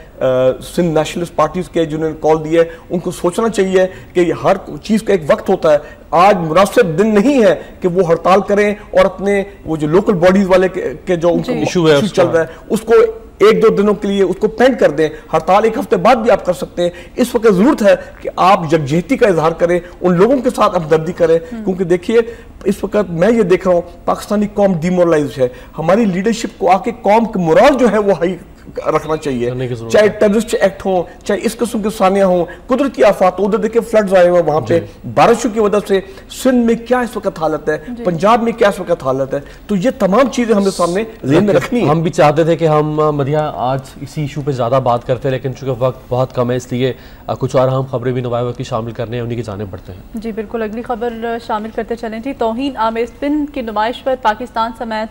C: सिंध नेशनलिस्ट पार्टीज के जिन्होंने कॉल दी है, उनको सोचना चाहिए कि हर चीज़ का एक वक्त होता है। आज मुनासिब दिन नहीं है कि वो हड़ताल करें और अपने वो जो लोकल बॉडीज वाले के जो उनको इशू चल रहा है उसको 1-2 दिनों के लिए उसको पेंड कर दें। हड़ताल 1 हफ्ते बाद भी आप कर सकते हैं। इस वक्त जरूरत है कि आप यकजहती का इजहार करें, उन लोगों के साथ हमदर्दी करें, क्योंकि देखिए इस वक्त मैं ये देख रहा हूँ पाकिस्तानी कौम डिमोरलाइज है। हमारी लीडरशिप को आके कौम के मोरल जो है वो हाई रखना चाहिए, चाहे टेररिस्ट एक्ट हो, चाहे इस किस्म के सानिया हो, कुदरत की आफात। उधर देखिए फ्लड्स आए हुए वहां पे बारिशों की वजह से। सिंध में क्या इस वक्त हालत है, पंजाब में क्या इस वक्त हालत है, तो ये तमाम चीजें हमें सामने ज़हन में रखनी है।
B: हम भी चाहते थे कि हम मदिया आज इसी इशू पे ज्यादा बात करते, लेकिन चूंकि वक्त बहुत कम है इसलिए कुछ और अहम खबरें भी नवाब की शामिल करने हैं, उन्हीं की जाने पड़ते हैं। जी
A: बिल्कुल, अगली खबर शामिल करते चलें जी। तौहीन आमेज़ फिल्म की नुमाइश पर पाकिस्तान समेत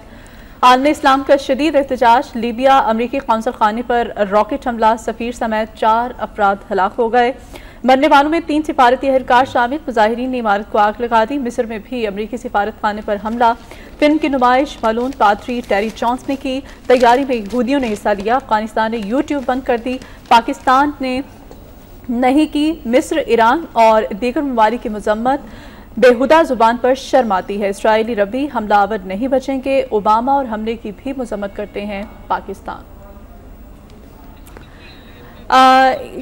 A: आलम इस्लाम का शदीद एहतजाज। लीबिया अमरीकी कौंसल खाने पर रॉकेट हमला, सफ़ीर समेत 4 अफराद हलाक हो गए। मरने वालों में 3 सिफारती एहलकार शामिल। मुजाहिरीन ने इमारत को आग लगा दी। मिस्र में भी अमरीकी सिफारत खाने पर हमला। फिल्म की नुमाइश मलून पादरी टेरी जॉन्स ने की। तैयारी में यहूदियों ने हिस्सा लिया। अफगानिस्तान ने यूट्यूब बंद कर दी, पाकिस्तान ने नहीं की। मिस्र, ईरान और दीगर ममालिक की मजम्मत। बेहुदा जुबान पर शर्म आती है। इसराइली रबी हमलावर नहीं बचेंगे। ओबामा और हमले की भी मजम्मत करते हैं पाकिस्तान।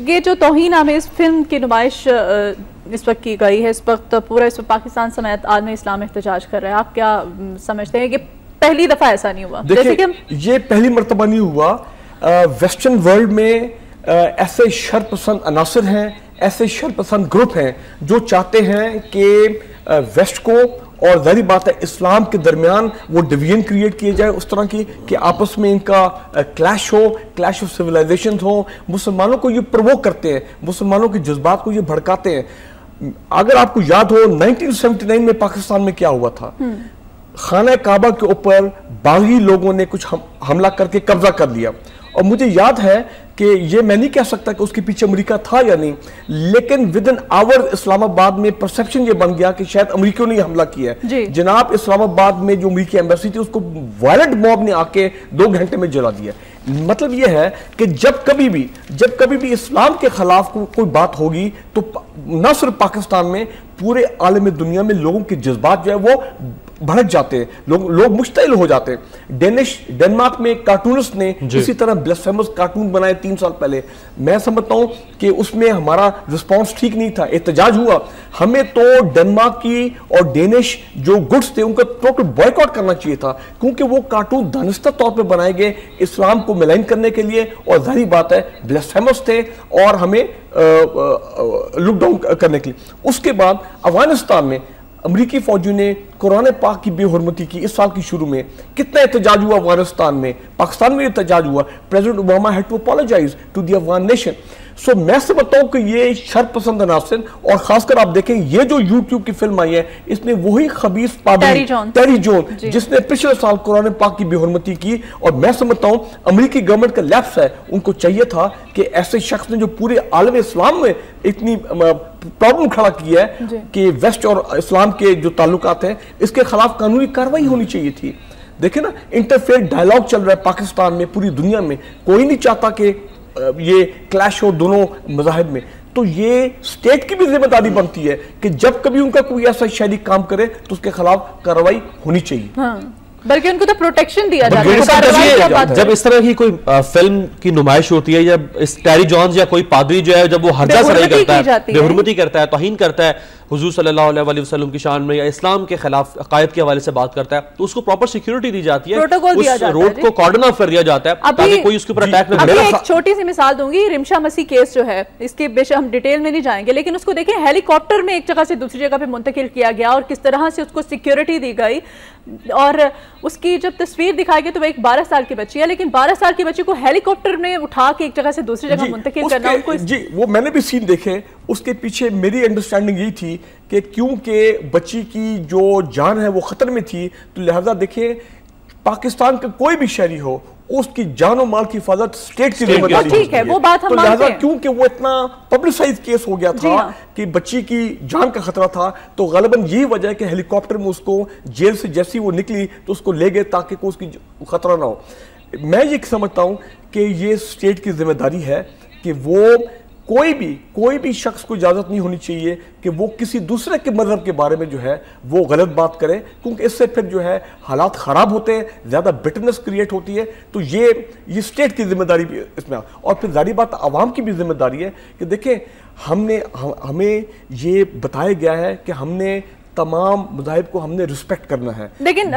A: ये जो तौहीन आमेज़ फिल्म की नुमाइश इस वक्त की गई है, इस वक्त पूरा इस वक्त पाकिस्तान समेत आलम इस्लाम एहतजाज कर रहा है, आप क्या समझते हैं कि पहली दफ़ा ऐसा नहीं हुआ? जैसे कि
C: ये पहली मरतबा नहीं हुआ। वेस्टर्न वर्ल्ड में ऐसे शरपसंद अनासर हैं, ऐसे शरपसंद ग्रुप हैं जो चाहते हैं कि वेस्ट को और जाहिर बात है इस्लाम के दरमियान वो डिवीजन क्रिएट किए जाए उस तरह की कि आपस में इनका क्लैश हो, क्लैश ऑफ सिविलाइजेशन हो। मुसलमानों को ये प्रवोक करते हैं, मुसलमानों के जज्बात को ये भड़काते हैं। अगर आपको याद हो 1979 में पाकिस्तान में क्या हुआ था, खाना काबा के ऊपर बागी लोगों ने कुछ हमला करके कब्जा कर लिया। और मुझे याद है कि ये मैं नहीं कह सकता कि उसके पीछे अमेरिका था या नहीं, लेकिन विद इन आवर इस्लामाबाद में परसेप्शन ये बन गया कि शायद अमेरिकियों ने हमला किया है। जनाब इस्लामाबाद में जो अमेरिकी एम्बेसी थी उसको वायलेंट मॉब ने आके 2 घंटे में जला दिया। मतलब ये है कि जब कभी भी इस्लाम के खिलाफ कोई बात होगी तो न सिर्फ पाकिस्तान में, पूरे आलम दुनिया में लोगों के जज्बात जो है वो भड़क जाते हैं, लोग मुश्तिल हो जाते हैं। डेनमार्क में कार्टूनिस्ट ने इसी तरह ब्लेसफेमस कार्टून बनाए 3 साल पहले। मैं समझता हूं कि उसमें हमारा रिस्पांस ठीक नहीं था, एहतजाज हुआ। हमें तो डेनमार्क की और डेनिश जो गुड्स थे उनका टोटल बॉयकॉट करना चाहिए था, क्योंकि वो कार्टून दानिस्ता तौर पे बनाए गए इस्लाम को मिलाइन करने के लिए, और जाहिर बात है ब्लेसफेमस थे और हमें लुक डाउन करने के लिए। उसके बाद अफगानिस्तान में अमरीकी फौजियों ने कुरान पाक की बेहुरमती की। इस साल की शुरू में कितना एहतजाज हुआ अफगानिस्तान में, पाकिस्तान में एहतजाज हुआ। President Obama had to apologize to the Afghan nation. So मैं समझता हूं कि ये शर पसंद अनासिर, और खासकर आप देखें ये जो यूट्यूब की फिल्म आई है इसमें वही खबीस पादरी टेरी जॉन जिसने पिछले साल कुरान पाक की बेहुरमती की, और मैं समझता हूं अमेरिकी गवर्नमेंट का लैप्स है, उनको चाहिए था कि ऐसे शख्स ने जो पूरे आलम इस्लाम में इतनी प्रॉब्लम खड़ा किया है कि वेस्ट और इस्लाम के जो ताल्लुकात हैं इसके खिलाफ कानूनी कार्रवाई होनी चाहिए थी। देखिए ना, इंटरफेयर डायलॉग चल रहा है पाकिस्तान में, पूरी दुनिया में कोई नहीं चाहता कि ये क्लैश हो दोनों मज़ाहिब में। तो ये स्टेट की भी जिम्मेदारी बनती है कि जब कभी उनका कोई ऐसा शहरी काम करे तो उसके खिलाफ कार्रवाई होनी चाहिए।
A: बल्कि उनको तो प्रोटेक्शन दिया जाता है।
B: जब इस तरह की कोई फिल्म की नुमाइश होती है, जब इस टेरी जॉन्स या कोई पादरी जो है जब वो हर्जा सराई करता है, बेहुरमती करता है, तौहीन करता है हुजूर सल्लल्लाहु अलैहि वसल्लम की शान में या इस्लाम के खिलाफ अकायद के हवाले से बात करता है, तो उसको प्रॉपर सिक्योरिटी दी जाती है, उस रोड को कॉर्डन ऑफ कर दिया जाता है ताकि कोई उसके ऊपर अटैक न करे।
A: एक छोटी सी मिसाल दूंगी, रिमशा मसीह केस जो है, इसके बेशक हम डिटेल में नहीं जाएंगे, लेकिन उसको देखें हेलीकॉप्टर में एक जगह से दूसरी जगह पे मुंतकिल किया गया और किस तरह से उसको सिक्योरिटी दी गई, और उसकी जब तस्वीर दिखाई गई तो वह एक 12 साल की बच्ची है, लेकिन 12 साल की बच्ची को हेलीकॉप्टर में उठा के एक जगह से दूसरी जगह मुंतकिल करना उनको
C: जी, वो मैंने भी सीन देखे, उसके पीछे मेरी अंडरस्टैंडिंग यही थी कि क्योंकि बच्ची की जो जान है वो खतरे में थी, तो लिहाजा देखिए पाकिस्तान का कोई भी शहरी हो उसकी जान और माल की हिफाजत स्टेट की जिम्मेदारी
A: ठीक है, वो बात हम
C: तो लिहाजा क्योंकि वो इतना पब्लिसाइज केस हो गया था कि बच्ची की जान का खतरा था, तो गलबन यही वजह है कि हेलीकॉप्टर में उसको जेल से जैसी वो निकली तो उसको ले गए ताकि कोई उसकी खतरा ना हो। मैं ये समझता हूं कि ये स्टेट की जिम्मेदारी है कि वो कोई भी शख्स को इजाजत नहीं होनी चाहिए कि वो किसी दूसरे के मजहब के बारे में जो है वो गलत बात करे, क्योंकि इससे फिर जो है हालात खराब होते हैं, ज्यादा बिटरनेस क्रिएट होती है। तो ये स्टेट की जिम्मेदारी भी इसमें, और फिर जारी बात आवाम की भी जिम्मेदारी है कि देखें हमें ये बताया गया है कि हमने तमाम मज़ाहिब को हमने रिस्पेक्ट करना है।
A: लेकिन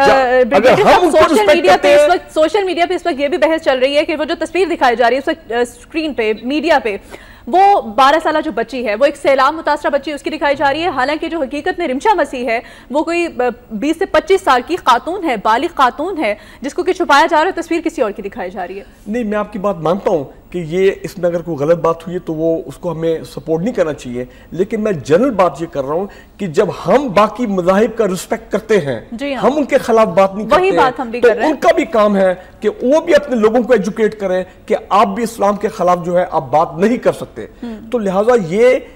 A: सोशल मीडिया पे इस वक्त ये भी बहस चल रही है कि वो जो तस्वीर दिखाई जा रही है उस वक्त स्क्रीन पे मीडिया पे वो 12 साल जो बच्ची है वो एक सैलाब मुतासरा बच्ची उसकी दिखाई जा रही है, हालांकि जो हकीकत में रिमशा मसीह है वो कोई 20 से 25 साल की खातून है, बालिग खातून है, जिसको कि छुपाया जा रहा है, तस्वीर किसी और की दिखाई जा रही है।
C: नहीं, मैं आपकी बात मानता हूं कि ये इसमें अगर कोई गलत बात हुई है तो वो उसको हमें सपोर्ट नहीं करना चाहिए, लेकिन मैं जनरल बात ये कर रहा हूं कि जब हम बाकी मज़ाहिब का रिस्पेक्ट करते हैं, हम उनके खिलाफ बात नहीं करते, बात हम भी तो कर रहे हैं। उनका भी काम है कि वो भी अपने लोगों को एजुकेट करें कि आप भी इस्लाम के खिलाफ जो है आप बात नहीं कर सकते। तो लिहाजा ये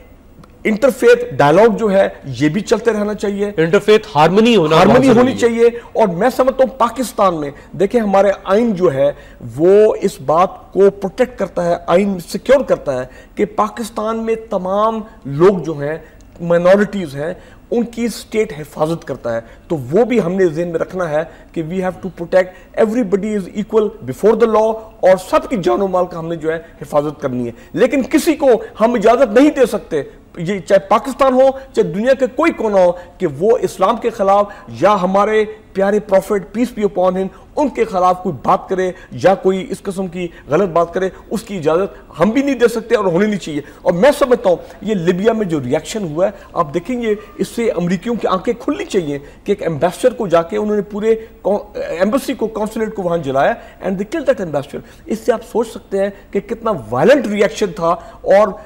C: इंटरफेथ डायलॉग जो है ये भी चलते रहना चाहिए, इंटरफेथ हार्मनी होनी चाहिए। और मैं समझता हूं पाकिस्तान में देखें हमारे आइन जो है वो इस बात को प्रोटेक्ट करता है, आइन सिक्योर करता है कि पाकिस्तान में तमाम लोग जो हैं माइनॉरिटीज हैं उनकी स्टेट हिफाजत करता है। तो वो भी हमने ज़हन में रखना है कि we have to protect everybody is equal before the law, और सबकी जान और माल का हमने जो है हिफाजत करनी है। लेकिन किसी को हम इजाजत नहीं दे सकते, ये चाहे पाकिस्तान हो चाहे दुनिया के कोई कोना हो, कि वो इस्लाम के खिलाफ या हमारे प्यारे prophet peace be upon him उनके खिलाफ कोई बात करे या कोई इस किस्म की गलत बात करे, उसकी इजाजत हम भी नहीं दे सकते और होनी नहीं चाहिए। और मैं समझता हूं ये लिबिया में जो रिएक्शन हुआ है आप देखेंगे, इससे अमेरिकियों की आंखें खुलनी चाहिए कि एक एम्बेसडर को जाके उन्होंने पूरे एम्बेसी को, कॉन्सुलेट को वहां जलाया and they killed that ambassador. इससे आप सोच सकते हैं कि कितना वायलेंट रिएक्शन था। और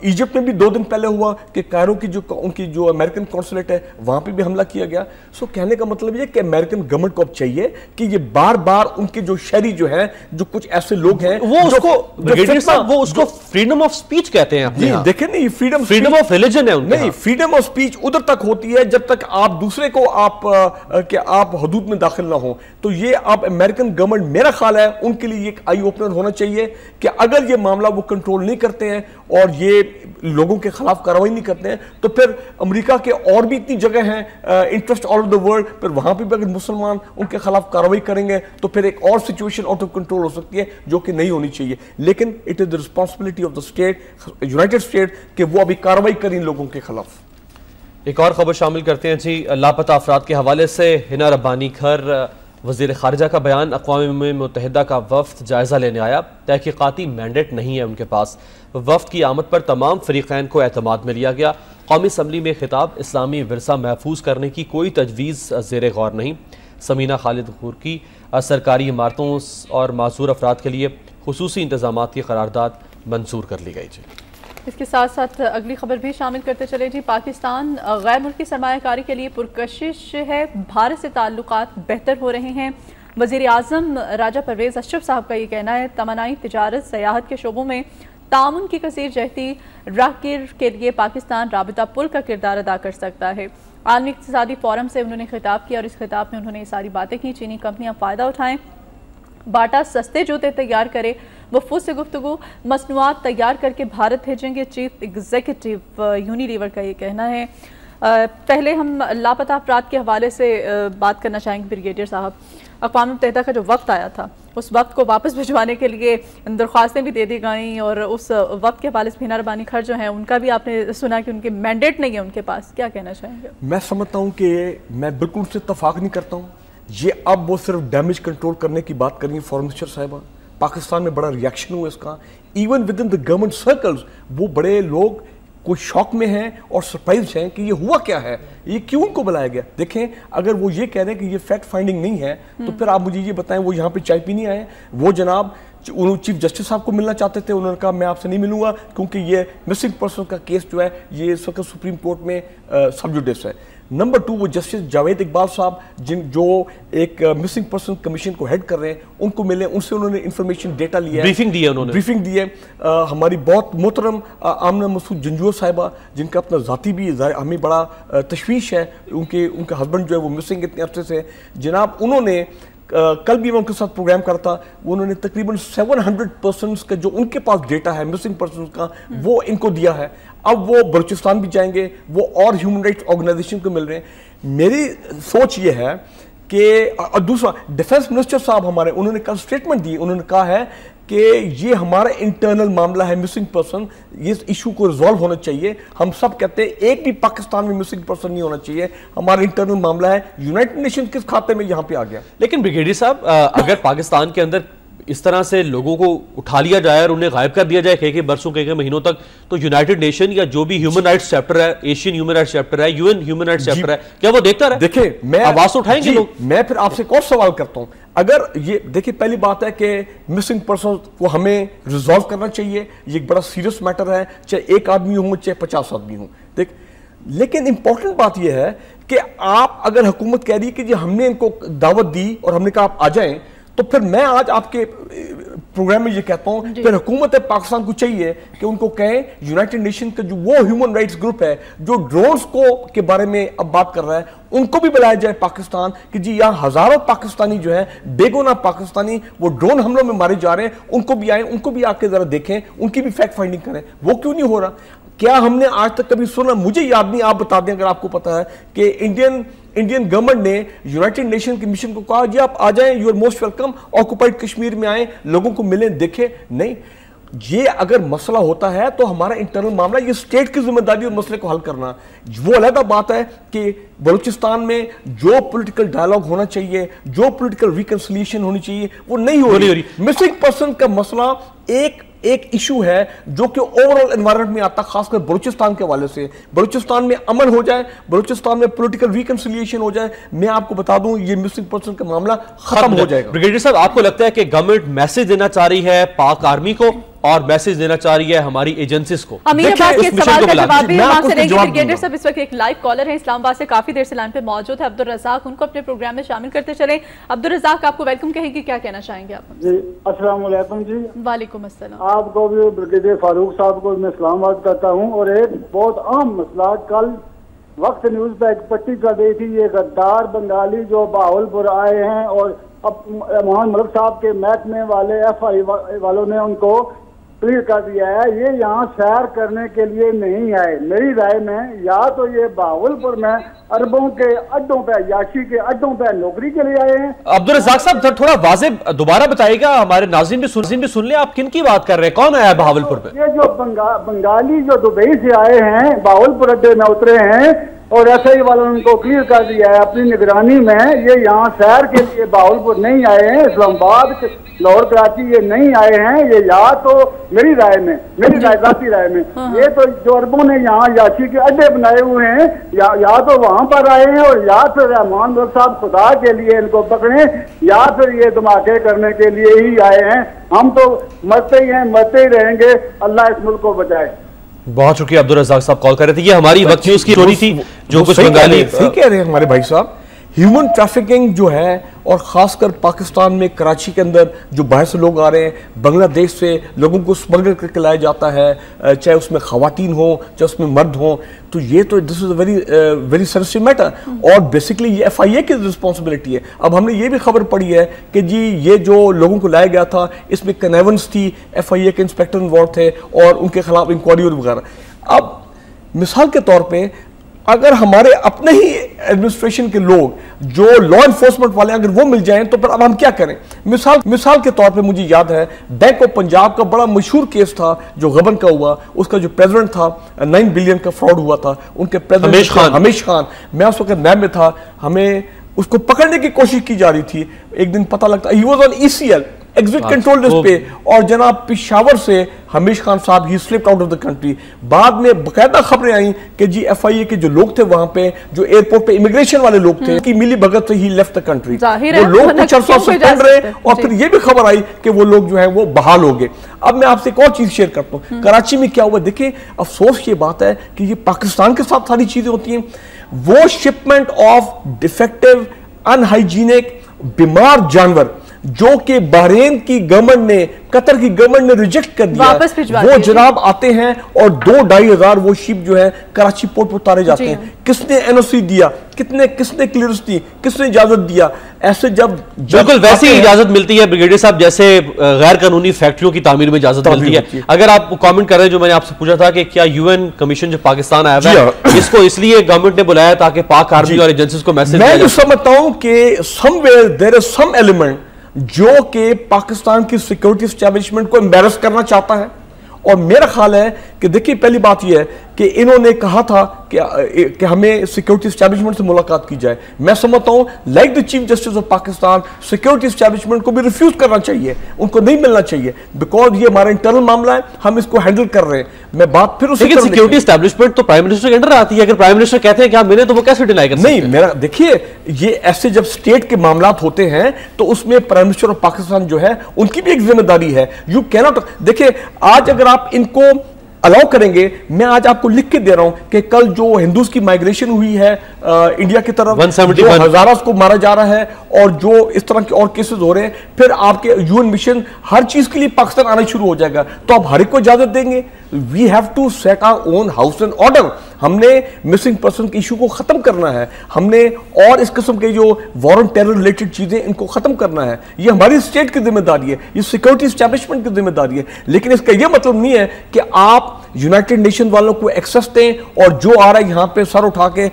C: इजिप्ट में भी 2 दिन पहले हुआ कि कायरो की उनकी जो अमेरिकन कॉन्सुलेट है वहां पे भी हमला किया गया। सो कहने का मतलब ये कि अमेरिकन गवर्नमेंट को अब चाहिए कि ये बार बार उनके जो शहरी जो हैं, जो कुछ ऐसे लोग हैं वो उसको
B: फ्रीडम ऑफ स्पीच कहते हैं।
C: जी देखें, नहीं फ्रीडम
B: ऑफ रिलीजन है उनके,
C: नहीं फ्रीडम ऑफ स्पीच उधर तक होती है जब तक आप दूसरे को आप हदूद में दाखिल ना हो। तो ये आप अमेरिकन गवर्नमेंट, मेरा ख्याल है उनके लिए एक आई ओपनर होना चाहिए कि अगर ये मामला वो कंट्रोल नहीं करते हैं और ये लोगों के खिलाफ कार्रवाई नहीं करते हैं तो फिर अमेरिका के और भी इतनी जगह हैं interest all over the world, फिर वहां पे भी अगर मुसलमान उनके खिलाफ कार्रवाई करेंगे तो फिर एक और सिचुएशन आउट ऑफ कंट्रोल हो सकती है जो कि नहीं होनी चाहिए। लेकिन it is the responsibility of the state, United state, कि वो अभी कार्रवाई करें लोगों के खिलाफ।
B: एक और खबर शामिल करते हैं जी, लापता अफराद के हवाले से हिना रब्बानी घर वज़ीर ख़ारिजा का बयान, अक़वाम मुत्तहिदा का वफ़द जायज़ा लेने आया, तहक़ीक़ाती मैंडेट नहीं है उनके पास। वफ़द की आमद पर तमाम फ़रीक़ैन को एतमाद में लिया गया। कौमी असम्बली में खिताब, इस्लामी विरसा महफूज करने की कोई तजवीज़ ज़ेर गौर नहीं। समीना खालिद गूर की सरकारी इमारतों और माजूर अफराद के लिए खुसूसी इंतज़ामात की करारदाद मंजूर कर ली गई। जी,
A: इसके साथ साथ अगली खबर भी शामिल करते चले जी। पाकिस्तान गैर मुल्की सरमायाकारी के लिए पुरकशिश है, भारत से ताल्लुकात बेहतर हो रहे हैं। वज़ीर आज़म राजा परवेज़ अशरफ साहब का ये कहना है, तमन्नाई तिजारत सयाहत के शोबों में ताउन की कसीर जहती राहगीर के लिए पाकिस्तान राबिता पुल का किरदार अदा कर सकता है। आलमी इक़्तिसादी फोरम से उन्होंने खिताब किया और इस खिताब में उन्होंने ये सारी बातें की। चीनी कंपनियां फ़ायदा उठाएं, बाटा सस्ते जूते तैयार करे, वफूद से गुफ्तगू मसनूआत तैयार करके भारत भेजेंगे, चीफ एग्जीक्यूटिव यूनिलीवर का ये कहना है। पहले हम लापता अफराद के हवाले से बात करना चाहेंगे ब्रिगेडियर साहब। अक़वाम मुत्तहिदा का जो वक्त आया था, उस वक्त को वापस भिजवाने के लिए दरख्वास्तें भी दे दी गई और उस वक्त के हवाले से मीना रबानी खर जो हैं उनका भी आपने सुना कि उनके मैंडेट नहीं है उनके पास, क्या कहना चाहेंगे?
C: मैं समझता हूँ कि मैं बिल्कुल उससे इत्तफाक नहीं करता हूँ। ये अब वो सिर्फ डैमेज कंट्रोल करने की बात कर रही है फॉरेन मिनिस्टर साहिबा। पाकिस्तान में बड़ा रिएक्शन हुआ इसका, even with in the government circles वो बड़े लोग कोई शॉक में हैं और सरप्राइज हैं कि ये हुआ क्या है, ये क्यों उनको बुलाया गया। देखें, अगर वो ये कह रहे हैं कि ये फैक्ट फाइंडिंग नहीं है तो फिर आप मुझे ये बताएं वो यहाँ पे चाय पीने आए? वो जनाब चीफ जस्टिस साहब को मिलना चाहते थे, उन्होंने कहा मैं आपसे नहीं मिलूंगा क्योंकि ये मिसिंग पर्सन का केस जो है ये इस वक्त सुप्रीम कोर्ट में सब जुडिस है। नंबर 2, वो जस्टिस जावेद इकबाल साहब जो एक मिसिंग पर्सन कमीशन को हेड कर रहे हैं, उनको मिले, उनसे उन्होंने इंफॉर्मेशन डेटा लिया, ब्रीफिंग दी है उन्होंने, ब्रीफिंग दी है। हमारी बहुत मोहतरम आमना मसूद जंजूर साहिबा, जिनका अपना ज़ाती भी हमें बड़ा तशवीश है, उनका हस्बैंड जो है वो मिसिंग इतने अरसे से, जनाब उन्होंने कल भी मैं उनके साथ प्रोग्राम करता, उन्होंने तकरीबन 700% का जो उनके पास डेटा है मिसिंग पर्सन का वो इनको दिया है। अब वो बलूचिस्तान भी जाएंगे, वो और ह्यूमन राइट्स ऑर्गेनाइजेशन को मिल रहे हैं। मेरी सोच ये है कि दूसरा, डिफेंस मिनिस्टर साहब हमारे, उन्होंने कल स्टेटमेंट दी, उन्होंने कहा है कि ये हमारा इंटरनल मामला है मिसिंग पर्सन, ये इशू को रिजॉल्व होना चाहिए। हम सब कहते हैं एक भी पाकिस्तान में मिसिंग पर्सन नहीं होना चाहिए, हमारा इंटरनल मामला है। यूनाइटेड नेशन किस खाते में यहाँ पे आ गया?
B: लेकिन ब्रिगेडियर साहब, अगर पाकिस्तान के अंदर इस तरह से लोगों को उठा लिया जाए और उन्हें गायब कर दिया जाए कई बरसों कई महीनों तक, तो यूनाइटेड नेशन या जो भी ह्यूमन राइट्स चैप्टर है, एशियन ह्यूमन राइट्स चैप्टर है, यूएन ह्यूमन राइट्स चैप्टर है, क्या वो देखता रहे?
C: देखिए, मैं
B: आवाज उठाएंगे लोग।
C: मैं फिर आपसे एक और सवाल करता हूं, अगर ये देखिए, पहली बात है कि मिसिंग पर्सन को हमें रिजॉल्व करना चाहिए, ये एक बड़ा सीरियस मैटर है, चाहे एक आदमी हो चाहे 50 आदमी हो, देख। लेकिन इंपॉर्टेंट बात यह है कि आप अगर हुकूमत कह रही है कि जी हमने इनको दावत दी और हमने कहा आप आ जाएं, तो फिर मैं आज आपके प्रोग्राम में ये कहता हूं, फिर हुकूमत पाकिस्तान को चाहिए कि उनको कहें, यूनाइटेड नेशन का जो वो ह्यूमन राइट्स ग्रुप है जो ड्रोन्स को के बारे में अब बात कर रहा है, उनको भी बुलाया जाए पाकिस्तान कि जी यहाँ हजारों पाकिस्तानी जो है, बेगुनाह पाकिस्तानी वो ड्रोन हमलों में मारे जा रहे हैं, उनको भी आए, उनको भी आके जरा देखें, उनकी भी फैक्ट फाइंडिंग करें। वो क्यों नहीं हो रहा? क्या हमने आज तक कभी सुना? मुझे याद नहीं, आप बता दें अगर आपको पता है, कि इंडियन गवर्नमेंट ने यूनाइटेड नेशन के मिशन को कहा जी आप आ जाएं, you are most welcome, occupied Kashmir में आए, लोगों को मिलें, देखें? नहीं। ये अगर मसला होता है तो हमारा इंटरनल मामला, ये स्टेट की जिम्मेदारी और मसले को हल करना। वो अलग बात है कि बलूचिस्तान में जो पॉलिटिकल डायलॉग होना चाहिए, जो पॉलिटिकल रिकंसिलिएशन होनी चाहिए, वो नहीं हो रही। मिसिंग पर्सन का मसला एक इशू है जो कि ओवरऑल एनवायरनमेंट में आता, खासकर बलूचिस्तान के हवाले से। बलूचिस्तान में अमन हो जाए, बलूचिस्तान में पॉलिटिकल रिकंसिलिएशन हो जाए, मैं आपको बता दूं ये मिसिंग पर्सन का मामला खत्म हो जाएगा।
B: ब्रिगेडियर साहब, आपको लगता है कि गवर्नमेंट मैसेज देना चाह रही है पाक आर्मी को और मैसेज देना चाह रही है हमारी एजेंसीज को?
A: ब्रिगेडियर साहब इस वक्त एक लाइव कॉलर है इस्लामाबाद से, काफी देर से लाइन पे मौजूद है, अब्दुल रज़ाक, उनको अपने प्रोग्राम में शामिल करते चले। अब्दुल रज़ाक, आपको वेलकम कहेंगे, क्या कहना चाहेंगे आप?
F: जी अस्सलाम वालेकुम। जी
A: वालेकुम अस्सलाम।
F: आपको भी, ब्रिगेडियर फारूक साहब को मैं सलामत करता हूँ। और एक बहुत अहम मसला, कल वक्त न्यूज पे एक पट्टी कर रही थी, ये गद्दार बंगाली जो बाहुलपुर आए हैं और अब मोहम्मद मलिक साहब के महकमे वाले FI वालों ने उनको क्लियर कर दिया है, ये यहाँ सैर करने के लिए नहीं आए। मेरी राय में या तो ये बाहुलपुर में अरबों के अड्डों पे, याशी के अड्डों पे नौकरी के लिए आए हैं।
B: अब्दुल रज़ाक साहब, थोड़ा वाज़े दोबारा बताइएगा, हमारे नाज़रीन भी सुन ले, आप किन की बात कर रहे हैं? कौन आया है बाहुलपुर पे?
F: ये जो बंगाली जो दुबई से आए हैं, बाहुलपुर अड्डे में उतरे हैं,
H: और SI वालों ने उनको क्लियर कर दिया है अपनी निगरानी में। ये यहाँ सैर के लिए बाहुलपुर नहीं आए हैं, इस्लामाबाद, लाहौर, कराची ये नहीं आए हैं। ये या तो मेरी राय में, मेरी जाती राय में, ये तो जो अरबों ने यहाँ याची के अड्डे बनाए हुए हैं, या तो वहां पर आए हैं और या फिर रहमान मलिक साहब खुदा के लिए इनको पकड़े, या फिर ये धमाके करने के लिए ही आए हैं। हम तो मरते ही हैं, मरते ही रहेंगे। अल्लाह इस मुल्क को बचाए।
B: बहुत शुक्रिया अब्दुल रज़ाक साहब कॉल कर रहे थे। ये हमारी वक्त न्यूज़ की स्टोरी थी जो कुछ बंगाली
C: सही कह रहे हैं हमारे भाई साहब। ह्यूमन ट्रैफिकिंग जो है, और ख़ासकर पाकिस्तान में कराची के अंदर जो बाहर से लोग आ रहे हैं, बांग्लादेश से लोगों को स्मगल करके लाया जाता है, चाहे उसमें ख़वातीन हो चाहे उसमें मर्द हो, तो ये तो this is a very sensitive matter. और बेसिकली ये FIA की रिस्पॉन्सिबिलिटी है। अब हमने ये भी खबर पड़ी है कि जी ये जो लोगों को लाया गया था इसमें कनेवेंस थी, FIA के इंस्पेक्टर इन्वॉल्व थे और उनके खिलाफ इंक्वायरी वगैरह। अब मिसाल के तौर पर अगर हमारे अपने ही एडमिनिस्ट्रेशन के लोग जो लॉ एनफोर्समेंट वाले अगर वो मिल जाएं तो फिर अब हम क्या करें। मिसाल के तौर पे मुझे याद है बैंक ऑफ पंजाब का बड़ा मशहूर केस था जो गबन का हुआ। उसका जो प्रेसिडेंट था 9 बिलियन का फ्रॉड हुआ था, उनके प्रेसिडेंट हमीश खान, मैं उस वक्त नैब में था, हमें उसको पकड़ने की कोशिश की जा रही थी। एक दिन पता लगता he was on ECL exit control list पे, और जनाब पिशावर से हमीश खान साहब ही slipped out of the country. बाद में बकायदा खबरें आई कि जी FIA के जो लोग थे वहां पे, जो एयरपोर्ट पे इमिग्रेशन वाले लोग थे, कि मिली भगत से ही लेफ्ट द कंट्री। वो लोग कुछ अरसा सस्पेंड रहे और फिर ये भी खबर आई कि वो लोग जो है वो बहाल हो गए। अब मैं आपसे एक और चीज शेयर करता हूँ, कराची में क्या हुआ देखिए। अफसोस ये बात है कि ये पाकिस्तान के साथ सारी चीजें होती हैं। वो शिपमेंट ऑफ डिफेक्टिव अनहाइजीनिक बीमार जानवर जो कि बहरीन की गवर्नमेंट ने, कतर की गवर्नमेंट ने रिजेक्ट कर दिया, वो जनाब आते हैं और 2-2.5 हजार वो शिप जो है कराची पोर्ट पर उतारे जाते हैं। किसने NOC दिया, किसने क्लियरेंस दी, किसने इजाजत दिया? ऐसे जब
B: बिल्कुल वैसी इजाजत मिलती है ब्रिगेडियर साहब जैसे गैर कानूनी फैक्ट्रियों की तामीर में इजाजत मिलती है। अगर आप कमेंट कर रहे हैं जो मैंने आपसे पूछा था कि क्या UN कमीशन जो पाकिस्तान आया है इसको इसलिए गवर्नमेंट ने बुलाया ताकि पाक आर्मी और एजेंसीज को मैसेज,
C: मैं जो समझता हूं कि somewhere there is some element जो कि पाकिस्तान की सिक्योरिटी एस्टैब्लिशमेंट को एम्बैरस करना चाहता है। और मेरा ख्याल है कि देखिए पहली बात यह है कि इन्होंने कहा था कि हमें सिक्योरिटी एस्टैब्लिशमेंट से मुलाकात की जाए। मैं समझता हूं like the chief justice of Pakistan, security establishment को भी रिफ्यूज करना चाहिए, उनको नहीं मिलना चाहिए, बिकॉज ये हमारा इंटरनल मामला है, हम इसको हैंडल कर रहे हैं। मैं बात फिर
B: लेकिन सिक्योरिटी एस्टैब्लिशमेंट तो प्राइम मिनिस्टर के अंडर आती है। अगर प्राइम मिनिस्टर कहते हैं कि आप मिले तो वो कैसे डिनाई कर सकते हैं?
C: नहीं, मेरा देखिए ये ऐसे जब स्टेट के मामला होते हैं तो उसमें प्राइम मिनिस्टर ऑफ पाकिस्तान जो है उनकी भी एक जिम्मेदारी है। यू कैनॉट, देखिए आज अगर आप इनको अलाउ करेंगे, मैं आज आपको लिख के दे रहा हूं कि कल जो हिंदूज की माइग्रेशन हुई है इंडिया की तरफ,
B: 171
C: हजारों को मारा जा रहा है और जो इस तरह के और केसेस हो रहे हैं, फिर आपके UN मिशन हर चीज के लिए पाकिस्तान आना शुरू हो जाएगा, तो आप हर एक को इजाजत देंगे? We have to set our own house and order. हमने मिसिंग पर्सन के इशू को खत्म करना है, हमने और इस किस्म के जो वॉर टेरर रिलेटेड चीजें इनको खत्म करना है। ये हमारी स्टेट की जिम्मेदारी है, ये सिक्योरिटी एस्टैब्लिशमेंट की जिम्मेदारी है। लेकिन इसका यह मतलब नहीं है कि आप यूनाइटेड नेशन वालों को एक्सेस दें और जो आ रहा है यहां पे सर उठा के।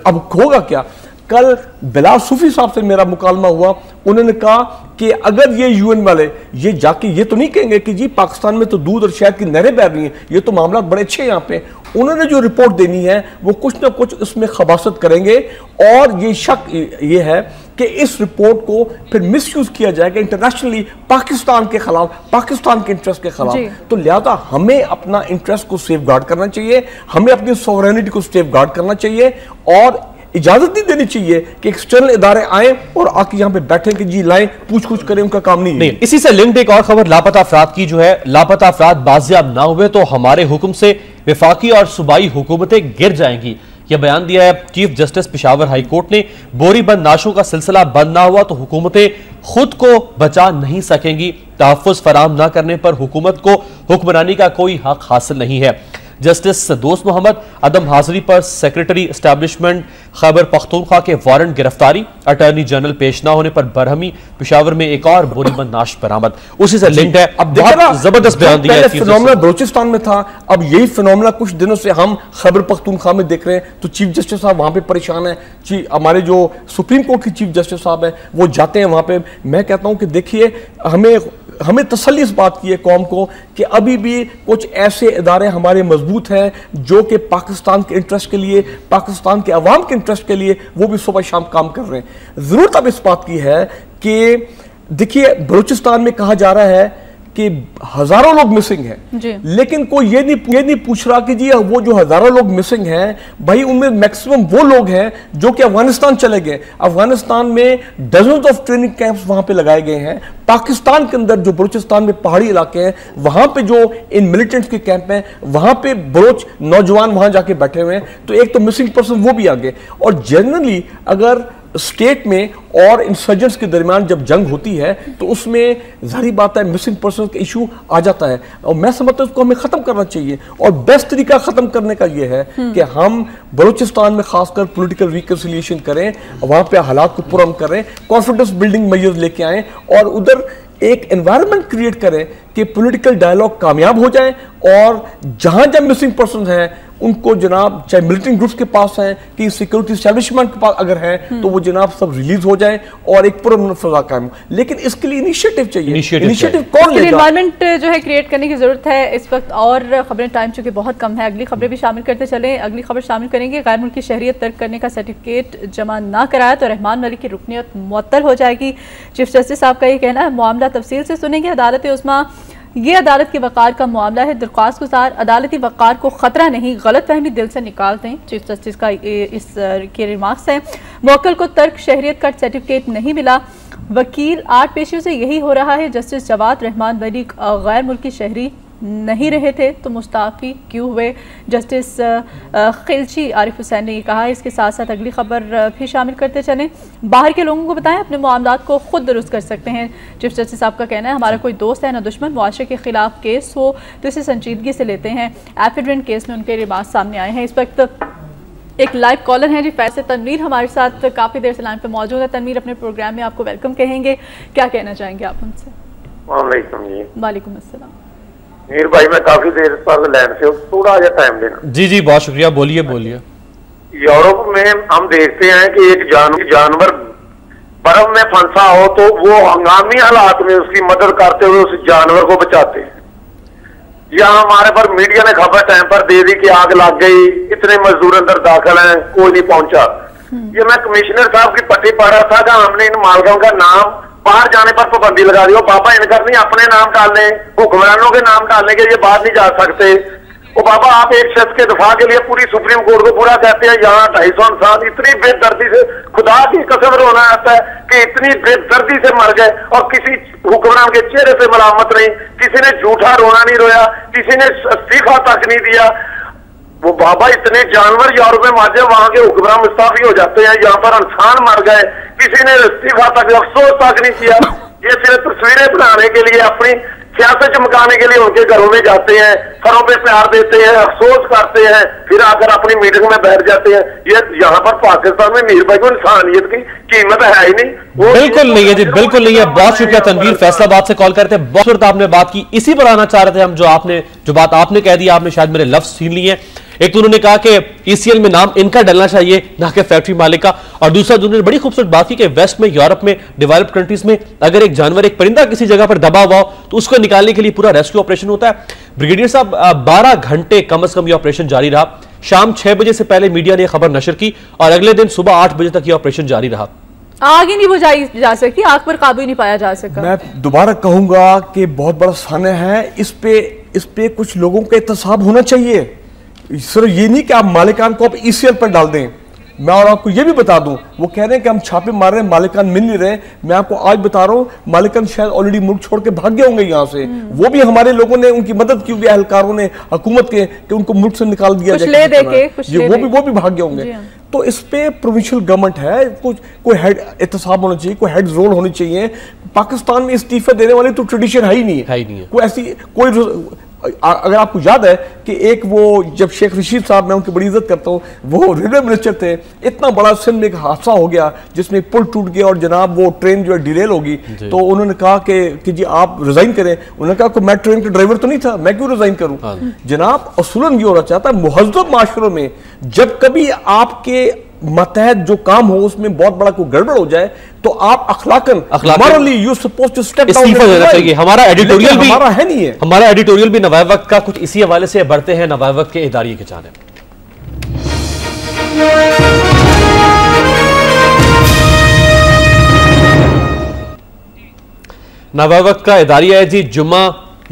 C: अब होगा क्या? कल बिलाल सूफी साहब से मेरा मुकालमा हुआ, उन्होंने कहा कि अगर ये UN वाले ये जाके ये तो नहीं कहेंगे कि जी पाकिस्तान में तो दूध और शहद की नहरें बह रही हैं, ये तो मामला बड़े अच्छे हैं यहाँ पे। उन्होंने जो रिपोर्ट देनी है वो कुछ ना कुछ उसमें खबासत करेंगे और ये शक ये है कि इस रिपोर्ट को फिर मिसयूज किया जाएगा इंटरनेशनली पाकिस्तान के खिलाफ, पाकिस्तान के इंटरेस्ट के खिलाफ। तो लिहाजा हमें अपना इंटरेस्ट को सेफ गार्ड करना चाहिए, हमें अपनी सॉवरेनिटी को सेफ गार्ड करना चाहिए और इजाजत नहीं देनी चाहिए कि एक्सटर्नल इदारे आए और आके यहाँ पे बैठे कि जी लाएं पूछ कुछ करें, उनका काम नहीं है।
B: इसी से लिंक्ड एक और खबर लापता अफराद की जो है, लापता अफराद बाजियाब ना हुए तो हमारे हुक्म से विफाकी और सूबाई हुकूमतें गिर जाएंगी। यह बयान दिया है chief justice Peshawar high court ने। बोरी बंद नाशों का सिलसिला बंद ना हुआ तो हुकूमतें खुद को बचा नहीं सकेंगी। तहफ्फुज़ फराहम ना करने पर हुकूमत को हुक्मरानी का कोई हक हासिल नहीं है। जस्टिस दोस्त मोहम्मद अदम हाजिरी पर सेक्रेटरी एस्टैब्लिशमेंट खैबर पख्तूनख्वा के वारंट गिरफ्तारी, अटॉर्नी जनरल पेश ना होने पर बरहमी, पेशावर में एक और बोरीबंद नाश बरामद। उसी से लिंक्ड है। अब जबरदस्त बयान दिया है।
C: फिनोमेना बलोचिस्तान में था, अब यही फिनोमेना कुछ दिनों से हम खैबर पख्तूनख्वा में देख रहे हैं। तो चीफ जस्टिस साहब वहां पे परेशान है, हमारे जो सुप्रीम कोर्ट के चीफ जस्टिस साहब है वो जाते हैं वहां पे। मैं कहता हूं कि देखिए हमें हमें तसल्ली इस बात की है कौम को कि अभी भी कुछ ऐसे इदारे हमारे मजबूत हैं जो कि पाकिस्तान के इंटरेस्ट के लिए, पाकिस्तान के अवाम के इंटरेस्ट के लिए वो भी सुबह शाम काम कर रहे हैं। जरूरत अब इस बात की है कि देखिए बलूचिस्तान में कहा जा रहा है कि हजारों लोग मिसिंग हैं, लेकिन कोई ये नहीं पूछ रहा कि जी वो जो हजारों लोग मिसिंग हैं भाई उनमें मैक्सिमम वो लोग हैं जो कि अफगानिस्तान चले गए। अफगानिस्तान में डजन्स ऑफ ट्रेनिंग कैंप्स वहां पे लगाए गए हैं। पाकिस्तान के अंदर जो बलूचिस्तान में पहाड़ी इलाके हैं वहां पे जो इन मिलिटेंट्स के कैंप हैं वहां पे बलोच नौजवान वहां जाके बैठे हुए हैं, तो एक तो मिसिंग पर्सन वो भी आ गए। और जनरली अगर स्टेट में और इंसर्जेंट्स के दरमियान जब जंग होती है तो उसमें जाहिर बात है मिसिंग पर्सन का इशू आ जाता है, और मैं समझता हूं उसको हमें खत्म करना चाहिए। और बेस्ट तरीका खत्म करने का यह है कि हम बलूचिस्तान में खासकर पॉलिटिकल रिकंसिलिएशन करें, वहां पे हालात को पुरअमन करें, कॉन्फिडेंस बिल्डिंग मेजर्स लेके आएं और उधर एक एनवायरनमेंट क्रिएट करें कि पॉलिटिकल डायलॉग कामयाब हो जाए। और जहां जहां मिसिंग पर्सन हैं उनको जनाब, चाहे मिलिटेंट ग्रुप्स के पास हैं कि सिक्योरिटी एस्टैब्लिशमेंट के पास अगर हैं तो वो जनाब सब रिलीज हो जाए और एक पुरअमन फजा कायम। लेकिन इसके लिए इनिशिएटिव चाहिए। इनिशिएटिव कौन लेगा?
A: एनवायरनमेंट जो है क्रिएट करने की जरूरत है इस वक्त। और खबरें टाइम चूंकि बहुत कम है, अगली खबरें भी शामिल करते चलें। अगली खबर शामिल करेंगे, गैर मुल्की शहरियत तर्क करने का सर्टिफिकेट जमा ना कराया तो रहमान मलिक की रुकनियत मुअत्तल हो जाएगी। चीफ जस्टिस साहब का ये कहना है। मामला तफसील से सुनेंगे। अदालत उस्मा, ये अदालत के वक़ार का मामला है। दरख्वास्त गुजार अदालती वक़ार को ख़तरा नहीं, गलत फहमी दिल से निकाल दें। चीफ जस्टिस का इस के रिमार्क्स हैं। मुवक्किल को तर्क शहरियत का सर्टिफिकेट नहीं मिला। वकील 8 पेशियों से यही हो रहा है। जस्टिस जवाद रहमान मलिक गैर मुल्की शहरी नहीं रहे थे तो मुस्ताफ़ी क्यों हुए? जस्टिस खिलची आरिफ हुसैन ने ये कहा। इसके साथ साथ अगली खबर भी शामिल करते चलें। बाहर के लोगों को बताएं अपने मामलात को खुद दुरुस्त कर सकते हैं। चीफ जस्टिस साहब का कहना है हमारा कोई दोस्त है ना दुश्मन, मुआशरे के खिलाफ केस हो तो इसे संजीदगी से लेते हैं। एफिडेंट केस में उनके रिमार्क सामने आए हैं। इस वक्त एक लाइव कॉलर है जी, फैसल तनवीर हमारे साथ काफ़ी देर से लाइन पे मौजूद है। तनवीर, अपने प्रोग्राम में आपको वेलकम कहेंगे, क्या कहना चाहेंगे आप उनसे? वालेकुम अस्सलाम।
D: मीर भाई, मैं काफी देर पर लैंड से थोड़ा सा टाइम देना।
B: जी जी, बहुत शुक्रिया, बोलिए बोलिए।
D: यूरोप में हम देखते हैं कि एक जानवर बर्फ में फंसा हो तो वो हंगामी हालात में उसकी मदद करते हुए उस जानवर को बचाते हैं। यहाँ हमारे पर मीडिया ने खबर टाइम पर दे दी कि आग लग गई, इतने मजदूर अंदर दाखिल हैं, कोई नहीं पहुंचा। ये मैं कमिश्नर साहब की पट्टी पढ़ रहा था कि हमने इन मालकों का नाम बाहर जाने पर पाबंदी लगा दी। बाबा इनका नहीं अपने नाम डालने, हुक्मरानों के नाम डालने के लिए बाहर नहीं जा सकते। वो बाबा आप एक शख्स के दफा के लिए पूरी सुप्रीम कोर्ट को पूरा कहते हैं। यहाँ 250 इंसान इतनी बेदर्दी से, खुदा की कसम रोना आता है कि इतनी बेदर्दी से मर गए और किसी हुक्मरान के चेहरे पे मलामत नहीं, किसी ने झूठा रोना नहीं रोया, किसी ने इस्तीफा तक नहीं दिया। वो बाबा इतने जानवर यूरोप में मर जाए, वहां के हुक्मरान मुस्ताफी हो जाते हैं। यहाँ पर इंसान मर गए, किसी ने इस्तीफा तक, अफसोस तक नहीं किया। ये सिर्फ तस्वीरें बनाने के लिए, अपनी सियासत चमकाने के लिए उनके घरों में जाते हैं, सरों पे प्यार देते हैं, अफसोस करते हैं, फिर आकर अपनी मीटिंग में बैठ जाते हैं। ये यहाँ पर पाकिस्तान में मीर भाई को इंसानियत की कीमत है ही नहीं।
B: बिल्कुल नहीं है जी, बिल्कुल नहीं है। बहुत शुक्रिया तनवीर, फैसलाबाद से कॉल करते हैं। बहुत आपने बात की, इसी पर आना चाह रहे थे हम। जो बात आपने कह दी, आपने शायद मेरे लफ्ज छीन लिए। एक तो उन्होंने कहा कि ईसीएल में नाम इनका डलना चाहिए ना कि फैक्ट्री मालिक का, और दूसरा उन्होंने बड़ी खूबसूरत बात की कि वेस्ट में, यूरोप में, डेवलप्ड कंट्रीज में अगर एक जानवर, एक परिंदा किसी जगह पर दबा हुआ हो तो उसको निकालने के लिए पूरा रेस्क्यू ऑपरेशन होता है। ब्रिगेडियर साहब, 12 घंटे कम से कम ये ऑपरेशन जारी रहा। शाम 6 बजे से पहले मीडिया ने खबर नशर की और अगले दिन सुबह 8 बजे तक ये ऑपरेशन जारी रहा।
A: आग ही नहीं बुझाई जा सकती, आग पर काबू नहीं पाया जा सका।
C: मैं दोबारा कहूंगा कि बहुत बड़ा सान्य है। इस पे कुछ लोगों का एहतसाब होना चाहिए। सिर्फ ये नहीं कि आप मालिकान को आप ईसीएल पर डाल दें। मैं और आपको ये भी बता दूं, वो कह रहे हैं कि हम छापे मार रहे हैं, मालिकान मिल नहीं रहे। मैं आपको आज बता रहा हूं, मालिकान शायद ऑलरेडी मुल्क छोड़ के भाग गए होंगे यहाँ से। वो भी हमारे लोगों ने उनकी मदद की हुई, एहलकारों ने, हुकूमत के, कि उनको मुल्क से निकाल दिया जाए। वो भी भाग गए होंगे। तो इस पे प्रोविंशियल गवर्नमेंट है, कोई हेड एहतसाब होना चाहिए, कोई हेड रोल होनी चाहिए। पाकिस्तान में इस्तीफे देने वाली तो ट्रेडिशन है ही नहीं है। कोई ऐसी अगर आपको याद है कि एक वो जब शेख रशीद साहब, मैं उनकी बड़ी इज्जत करता हूँ, वो रेलवे मिनिस्टर थे, इतना बड़ा सिंध में एक हादसा हो गया जिसमें पुल टूट गया और जनाब वो ट्रेन जो है डिरेल होगी। तो उन्होंने कहा कि जी आप रिजाइन करें। उन्होंने कहा कि मैं ट्रेन का ड्राइवर तो नहीं था, मैं क्यों रिजाइन करूं। जनाब असूलन ये होना चाहता है मुहज़्ज़ब माशरों में, जब कभी आपके मतहत जो काम हो उसमें बहुत बड़ा कोई गड़बड़ हो जाए तो आप अखलाकन morally you supposed to step down
B: इस्तीफा देना चाहिए। हमारा एडिटोरियल भी
C: हमारा है नहीं है,
B: हमारा एडिटोरियल भी नवाब वक्त का कुछ इसी हवाले से बढ़ते हैं नवाब वक्त के इदारे की जानिब। नवाब वक्त का इदारिया है जी, जुम्मा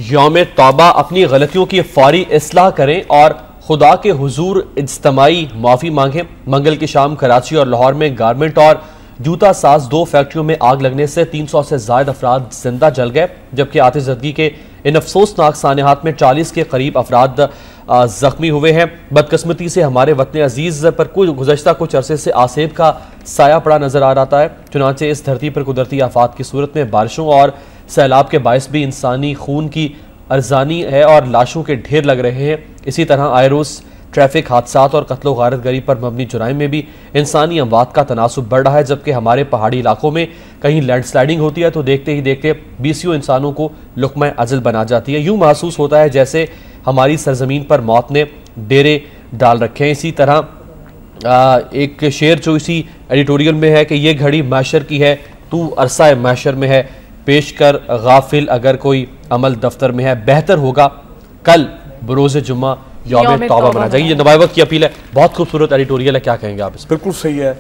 B: यौम तौबा, अपनी गलतियों की फौरी इस्लाह करें और खुदा के हुजूर इज्तमाई माफ़ी मांगें। मंगल की शाम कराची और लाहौर में गारमेंट और जूता साज 2 फैक्ट्रियों में आग लगने से 300 से ज़ायद अफराद जिंदा जल गए, जबकि आतिशज़दगी के इन अफसोसनाक सानिहात में 40 के करीब अफराद जख्मी हुए हैं। बदकिस्मती से हमारे वतन अजीज़ पर गुज़श्ता कुछ अरसे से आसेब का साया पड़ा नजर आ रहा है। चुनांचे इस धरती पर कुदरती आफात की सूरत में बारिशों और सैलाब के बायस भी इंसानी खून की अर्जानी है और लाशों के ढेर लग रहे हैं। इसी तरह आए रोज़ ट्रैफिक हादसात और कत्लो गारत गरी पर मबनी जुराइम में भी इंसानी अमवात का तनासुब बढ़ रहा है, जबकि हमारे पहाड़ी इलाकों में कहीं लैंडस्लाइडिंग होती है तो देखते ही देखते 20 इंसानों को लुक़्मा अजल बना जाती है। यूँ महसूस होता है जैसे हमारी सरजमीन पर मौत ने डेरे डाल रखे हैं। इसी तरह एक शेर जो इसी एडिटोरियल में है कि ये घड़ी मैशर की है, तू अरसा मैशर में है, पेश कर गाफिल अगर कोई अमल दफ्तर में है, बेहतर होगा कल बरोज़ जुम्मा यौम तौबा मना जाएगी। ये नवाब वक्त की अपील है, बहुत खूबसूरत एडिटोरियल है, क्या कहेंगे आप इस पर?
C: बिल्कुल सही है।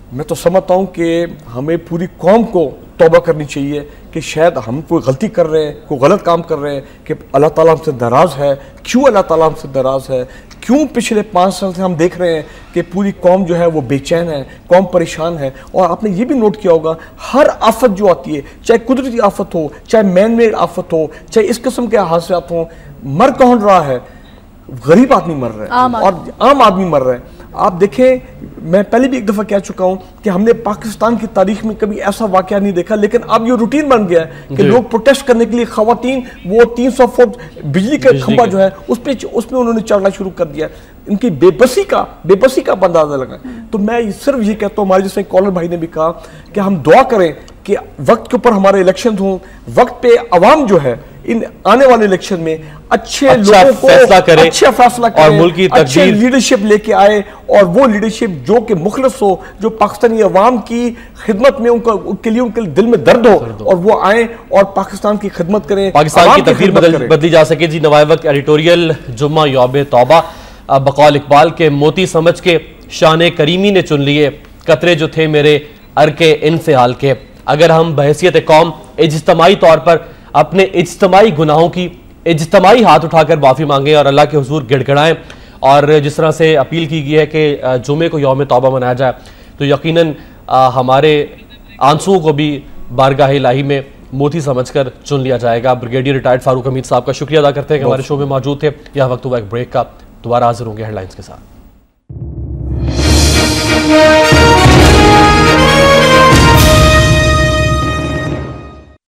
C: मैं तो समझता हूँ कि हमें पूरी कौम को तौबा करनी चाहिए कि शायद हम कोई गलती कर रहे हैं, कोई गलत काम कर रहे हैं, कि अल्लाह ताला हमसे नाराज़ है। क्यों अल्लाह ताला हमसे नाराज़ है? क्यों पिछले 5 साल से हम देख रहे हैं कि पूरी कौम जो है वो बेचैन है, कौम परेशान है। और आपने ये भी नोट किया होगा, हर आफत जो आती है, चाहे कुदरती आफत हो, चाहे मैन मेड आफत हो, चाहे इस किस्म के हादसात हों, मर कौन रहा है? गरीब आदमी मर रहा है और आम आदमी मर रहा है। आप देखें, मैं पहले भी एक दफ़ा कह चुका हूं कि हमने पाकिस्तान की तारीख में कभी ऐसा वाकया नहीं देखा, लेकिन अब ये रूटीन बन गया है कि लोग प्रोटेस्ट करने के लिए खवातीन वो 300 फुट बिजली का खंभा जो है उसमें उन्होंने चढ़ना शुरू कर दिया। इनकी बेबसी का अंदाजा लगा। तो मैं सिर्फ ये कहता हूँ, हमारे जैसे कॉलर भाई ने भी कहा कि हम दुआ करें कि वक्त के ऊपर हमारे इलेक्शन हों, वक्त पे अवाम जो है इन आने वाले इलेक्शन में अच्छे लोगों को
B: फैसला करे,
C: अच्छा फैसला करे,
B: और मुल्क की
C: अच्छे लीडरशिप लेके आए, और वो लीडरशिप जो कि मुखलिस हो, जो पाकिस्तानी अवाम की खिदमत में उनके लिए उनके दिल में दर्द हो, और वो आए और पाकिस्तान की खिदमत करें,
B: पाकिस्तान की तकदीर बदली जा सके। जी, नवाब वक्त एडिटोरियल, जुम्मा यौम तौबा, बकौल इकबाल के मोती समझ के शान करीमी ने चुन लिए कतरे जो थे मेरे अरके इनफिहाल के। अगर हम बहैसियत कौम इज्तमाई तौर पर अपने इज्तमाई गुनाहों की इज्तमाई हाथ उठाकर माफ़ी मांगे और अल्लाह के हुजूर गिड़गिड़ाएं, और जिस तरह से अपील की गई है कि जुमे को यौम तौबा मनाया जाए, तो यकीनन हमारे आंसुओं को भी बारगाह इलाही में मोती समझकर चुन लिया जाएगा। ब्रिगेडियर रिटायर्ड फारूक हमीद साहब का शुक्रिया अदा करते हैं कि हमारे शो में मौजूद थे। यह वक्त हुआ एक ब्रेक का, दोबारा हाजिर होंगे हेडलाइंस के साथ।